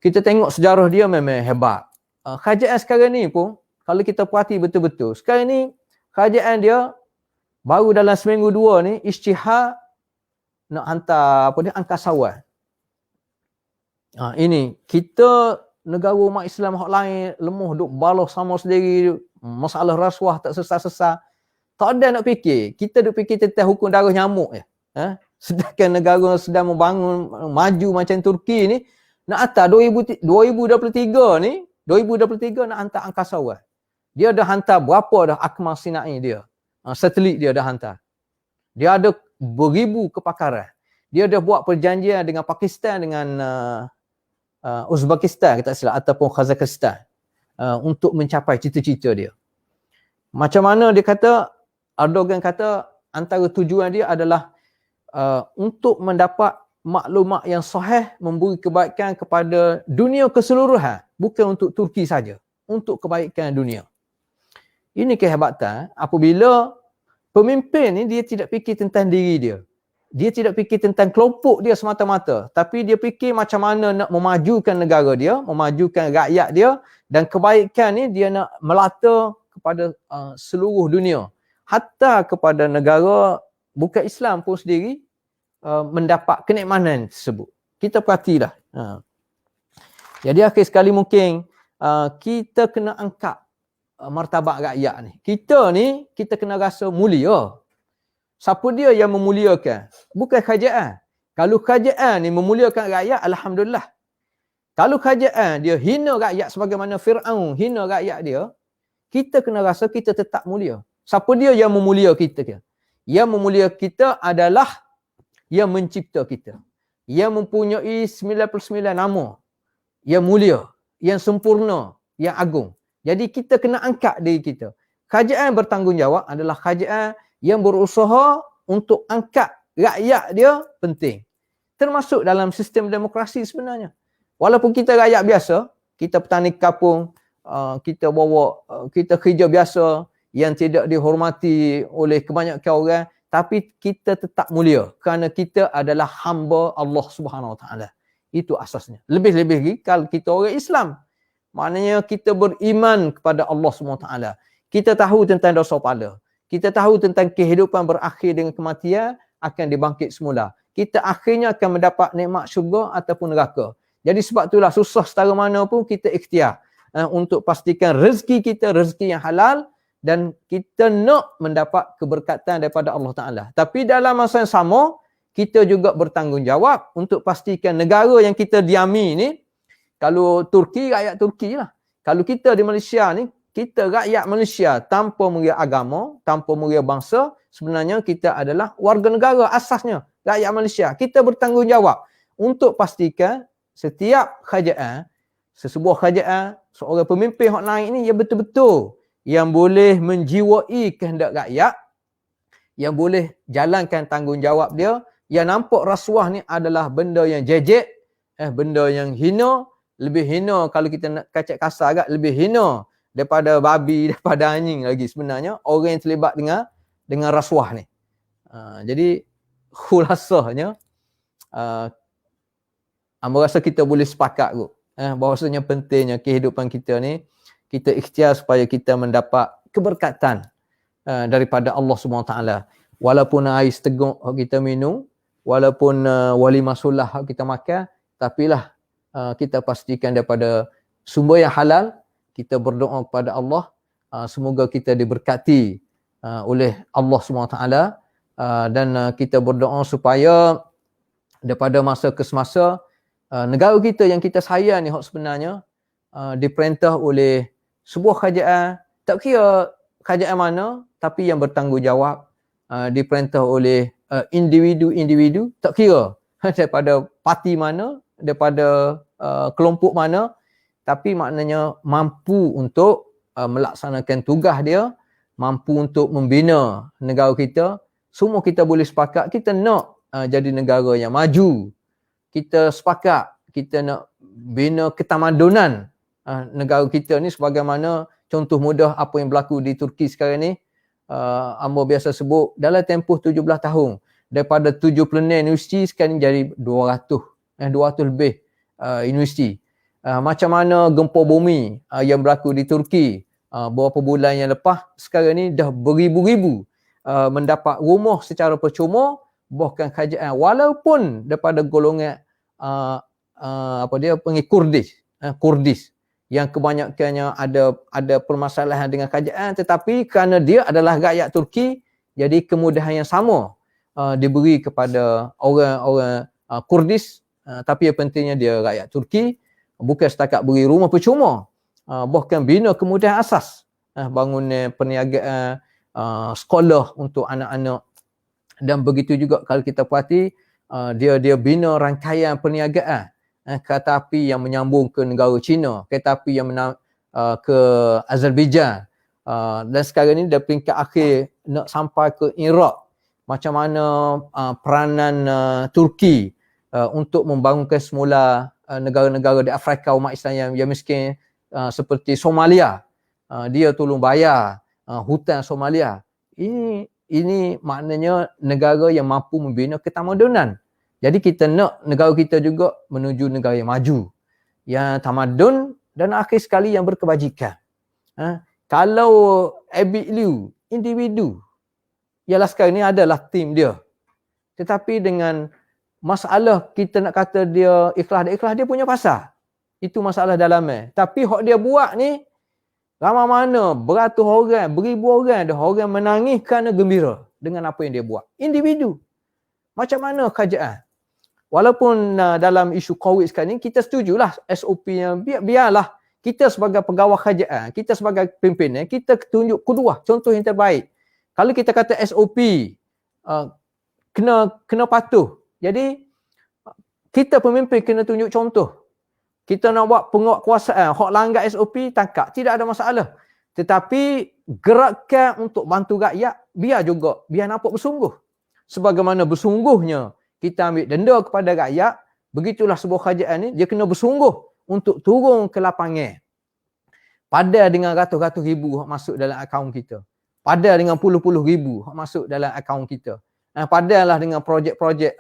Kita tengok sejarah dia memang hebat. Kerajaan sekarang ni pun, kalau kita perhati betul-betul, sekarang ni kerajaan dia baru dalam seminggu 2 ni isytihar nak hantar angkasawan. Ini kita negara umat Islam hak lain lemah duk balas sama sendiri, Masalah rasuah tak sesat-sesat. Tak ada nak fikir. Kita duk fikir tentang hukum darah nyamuk je. Sedangkan negara sedang membangun, maju macam Turki ni, nak hantar 2023 ni, 2023 nak hantar angkasa orang. Dia dah hantar berapa dah Akmal Sinai dia. Satelit dia dah hantar. Dia ada beribu kepakaran. Dia dah buat perjanjian dengan Pakistan, dengan Uzbekistan kita silap, ataupun Kazakhstan untuk mencapai cita-cita dia. Macam mana dia kata, Erdogan kata antara tujuan dia adalah untuk mendapat maklumat yang sahih, memberi kebaikan kepada dunia keseluruhan, bukan untuk Turki saja, untuk kebaikan dunia. Ini kehebatan apabila pemimpin ni dia tidak fikir tentang diri dia. Dia tidak fikir tentang kelompok dia semata-mata, tapi dia fikir macam mana nak memajukan negara dia, memajukan rakyat dia, dan kebaikan ni dia nak melata kepada seluruh dunia. Hatta kepada negara bukan Islam pun sendiri mendapat kenikmatan tersebut. Kita perhatilah. Jadi akhir sekali mungkin kita kena angkat martabat rakyat ni. Kita kena rasa mulia. Siapa dia yang memuliakan? Bukan kerajaan. Kalau kerajaan ni memuliakan rakyat, alhamdulillah. Kalau kerajaan dia hina rakyat sebagaimana Fir'aun hina rakyat dia, kita kena rasa kita tetap mulia. Siapa dia yang memulia kita? Yang memulia kita adalah yang mencipta kita. Yang mempunyai 99 nama. Yang mulia, yang sempurna, yang agung. Jadi kita kena angkat diri kita. Kerajaan bertanggungjawab adalah kerajaan yang berusaha untuk angkat rakyat dia penting. Termasuk dalam sistem demokrasi sebenarnya. Walaupun kita rakyat biasa, kita petani kapung, kita kita kerja biasa yang tidak dihormati oleh kebanyakan orang, tapi kita tetap mulia kerana kita adalah hamba Allah Subhanahu Wa Taala. Itu asasnya. Lebih-lebih lagi kalau kita orang Islam, maknanya kita beriman kepada Allah Subhanahu Wa Taala. Kita tahu tentang dosa pahala. Kita tahu tentang kehidupan berakhir dengan kematian, akan dibangkit semula. Kita akhirnya akan mendapat nikmat syurga ataupun neraka. Jadi sebab itulah susah setara mana pun kita ikhtiar untuk pastikan rezeki kita rezeki yang halal, dan kita nak mendapat keberkatan daripada Allah Ta'ala. Tapi dalam masa yang sama, kita juga bertanggungjawab untuk pastikan negara yang kita diami ni, kalau Turki, rakyat Turki lah. Kalau kita di Malaysia ni, kita rakyat Malaysia tanpa mengira agama, tanpa mengira bangsa, sebenarnya kita adalah warga negara asasnya, rakyat Malaysia. Kita bertanggungjawab untuk pastikan setiap kerajaan, sesebuah kerajaan, seorang pemimpin yang naik ni, ia betul-betul yang boleh menjiwai kehendak rakyat, yang boleh jalankan tanggungjawab dia, yang nampak rasuah ni adalah benda yang jejek, benda yang hina, lebih hina kalau kita nak kacak kasar agak, lebih hina daripada babi, daripada anjing lagi sebenarnya, orang yang terlibat dengan rasuah ni. Jadi khulasahnya, amba rasa kita boleh sepakat kot, bahawasanya pentingnya kehidupan kita ni, kita ikhtiar supaya kita mendapat keberkatan daripada Allah SWT. Walaupun air seteguk kita minum, walaupun walimah sulah kita makan, tapilah kita pastikan daripada sumber yang halal. Kita berdoa kepada Allah, semoga kita diberkati oleh Allah SWT, dan kita berdoa supaya daripada masa ke semasa negara kita yang kita sayang ni sebenarnya diperintah oleh sebuah kerajaan, tak kira kerajaan mana, tapi yang bertanggungjawab, diperintah oleh individu-individu, tak kira daripada parti mana, daripada kelompok mana, tapi maknanya mampu untuk melaksanakan tugas dia, mampu untuk membina negara kita. Semua kita boleh sepakat, kita nak jadi negara yang maju. Kita sepakat, kita nak bina ketamadunan negara kita ni, sebagaimana contoh mudah apa yang berlaku di Turki sekarang ni. Amba biasa sebut dalam tempoh 17 tahun daripada 76 universiti sekarang jadi 200 lebih universiti. Macam mana gempa bumi yang berlaku di Turki beberapa bulan yang lepas, sekarang ni dah beribu-ribu mendapat rumah secara percuma, bahkan kerajaan walaupun daripada golongan Kurdis, yang kebanyakannya ada permasalahan dengan kerajaan, tetapi kerana dia adalah rakyat Turki, jadi kemudahan yang sama diberi kepada orang-orang Kurdis, tapi yang pentingnya dia rakyat Turki, bukan setakat beri rumah percuma, bahkan bina kemudahan asas, bangunan perniagaan, sekolah untuk anak-anak, dan begitu juga kalau kita perhati dia bina rangkaian perniagaan, kereta api yang menyambung ke negara China, kereta api yang ke Azerbaijan, dan sekarang ni dah peringkat akhir nak sampai ke Iraq. Macam mana peranan Turki untuk membangunkan semula negara-negara di Afrika umat Islam yang miskin, seperti Somalia, dia tolong bayar hutang Somalia. Ini maknanya negara yang mampu membina ketamadunan. Jadi kita nak negara kita juga menuju negara yang maju, yang tamadun, dan akhir sekali yang berkebajikan. Kalau Abid Liu, individu, ialah sekarang ni adalah tim dia. Tetapi dengan masalah kita nak kata dia ikhlas, dia punya pasal. Itu masalah dalamnya. Tapi hak dia buat ni, ramai mana, beratus orang, beribu orang dah orang menangis kerana gembira dengan apa yang dia buat. Individu. Macam mana kerajaan? Walaupun dalam isu COVID sekarang ni, kita setujulah SOP yang biarlah kita sebagai pegawai kerajaan, kita sebagai pimpinan, kita tunjuk kedua contoh yang terbaik. Kalau kita kata SOP, kena patuh. Jadi, kita pemimpin kena tunjuk contoh. Kita nak buat penguatkuasaan, hak langgar SOP, tangkap. Tidak ada masalah. Tetapi, gerakkan untuk bantu rakyat, biar nampak bersungguh. Sebagaimana bersungguhnya kita ambil denda kepada rakyat, begitulah sebuah kerajaan ni, dia kena bersungguh untuk turun ke lapangan. Padahal dengan ratus-ratus ribu masuk dalam akaun kita. Padahal dengan puluh-puluh ribu masuk dalam akaun kita. Padahal dengan projek-projek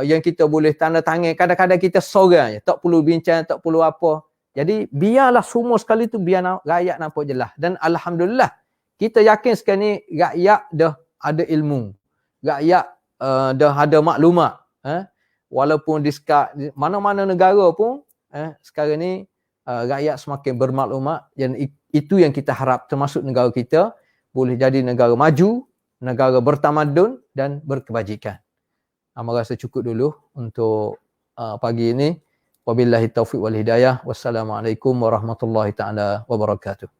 yang kita boleh tanda tangan, kadang-kadang kita sorang je, tak perlu bincang, tak perlu apa. Jadi biarlah semua sekali tu, biar rakyat nampak jelas. Dan Alhamdulillah, kita yakin sekarang ni rakyat dah ada ilmu. Rakyat dah ada maklumat. Walaupun di mana-mana negara pun, sekarang ni rakyat semakin bermaklumat, dan itu yang kita harap, termasuk negara kita, boleh jadi negara maju, negara bertamadun dan berkebajikan. Amal rasa cukup dulu untuk pagi ini. Wabillahi taufiq wal hidayah. Wassalamualaikum warahmatullahi taala wabarakatuh.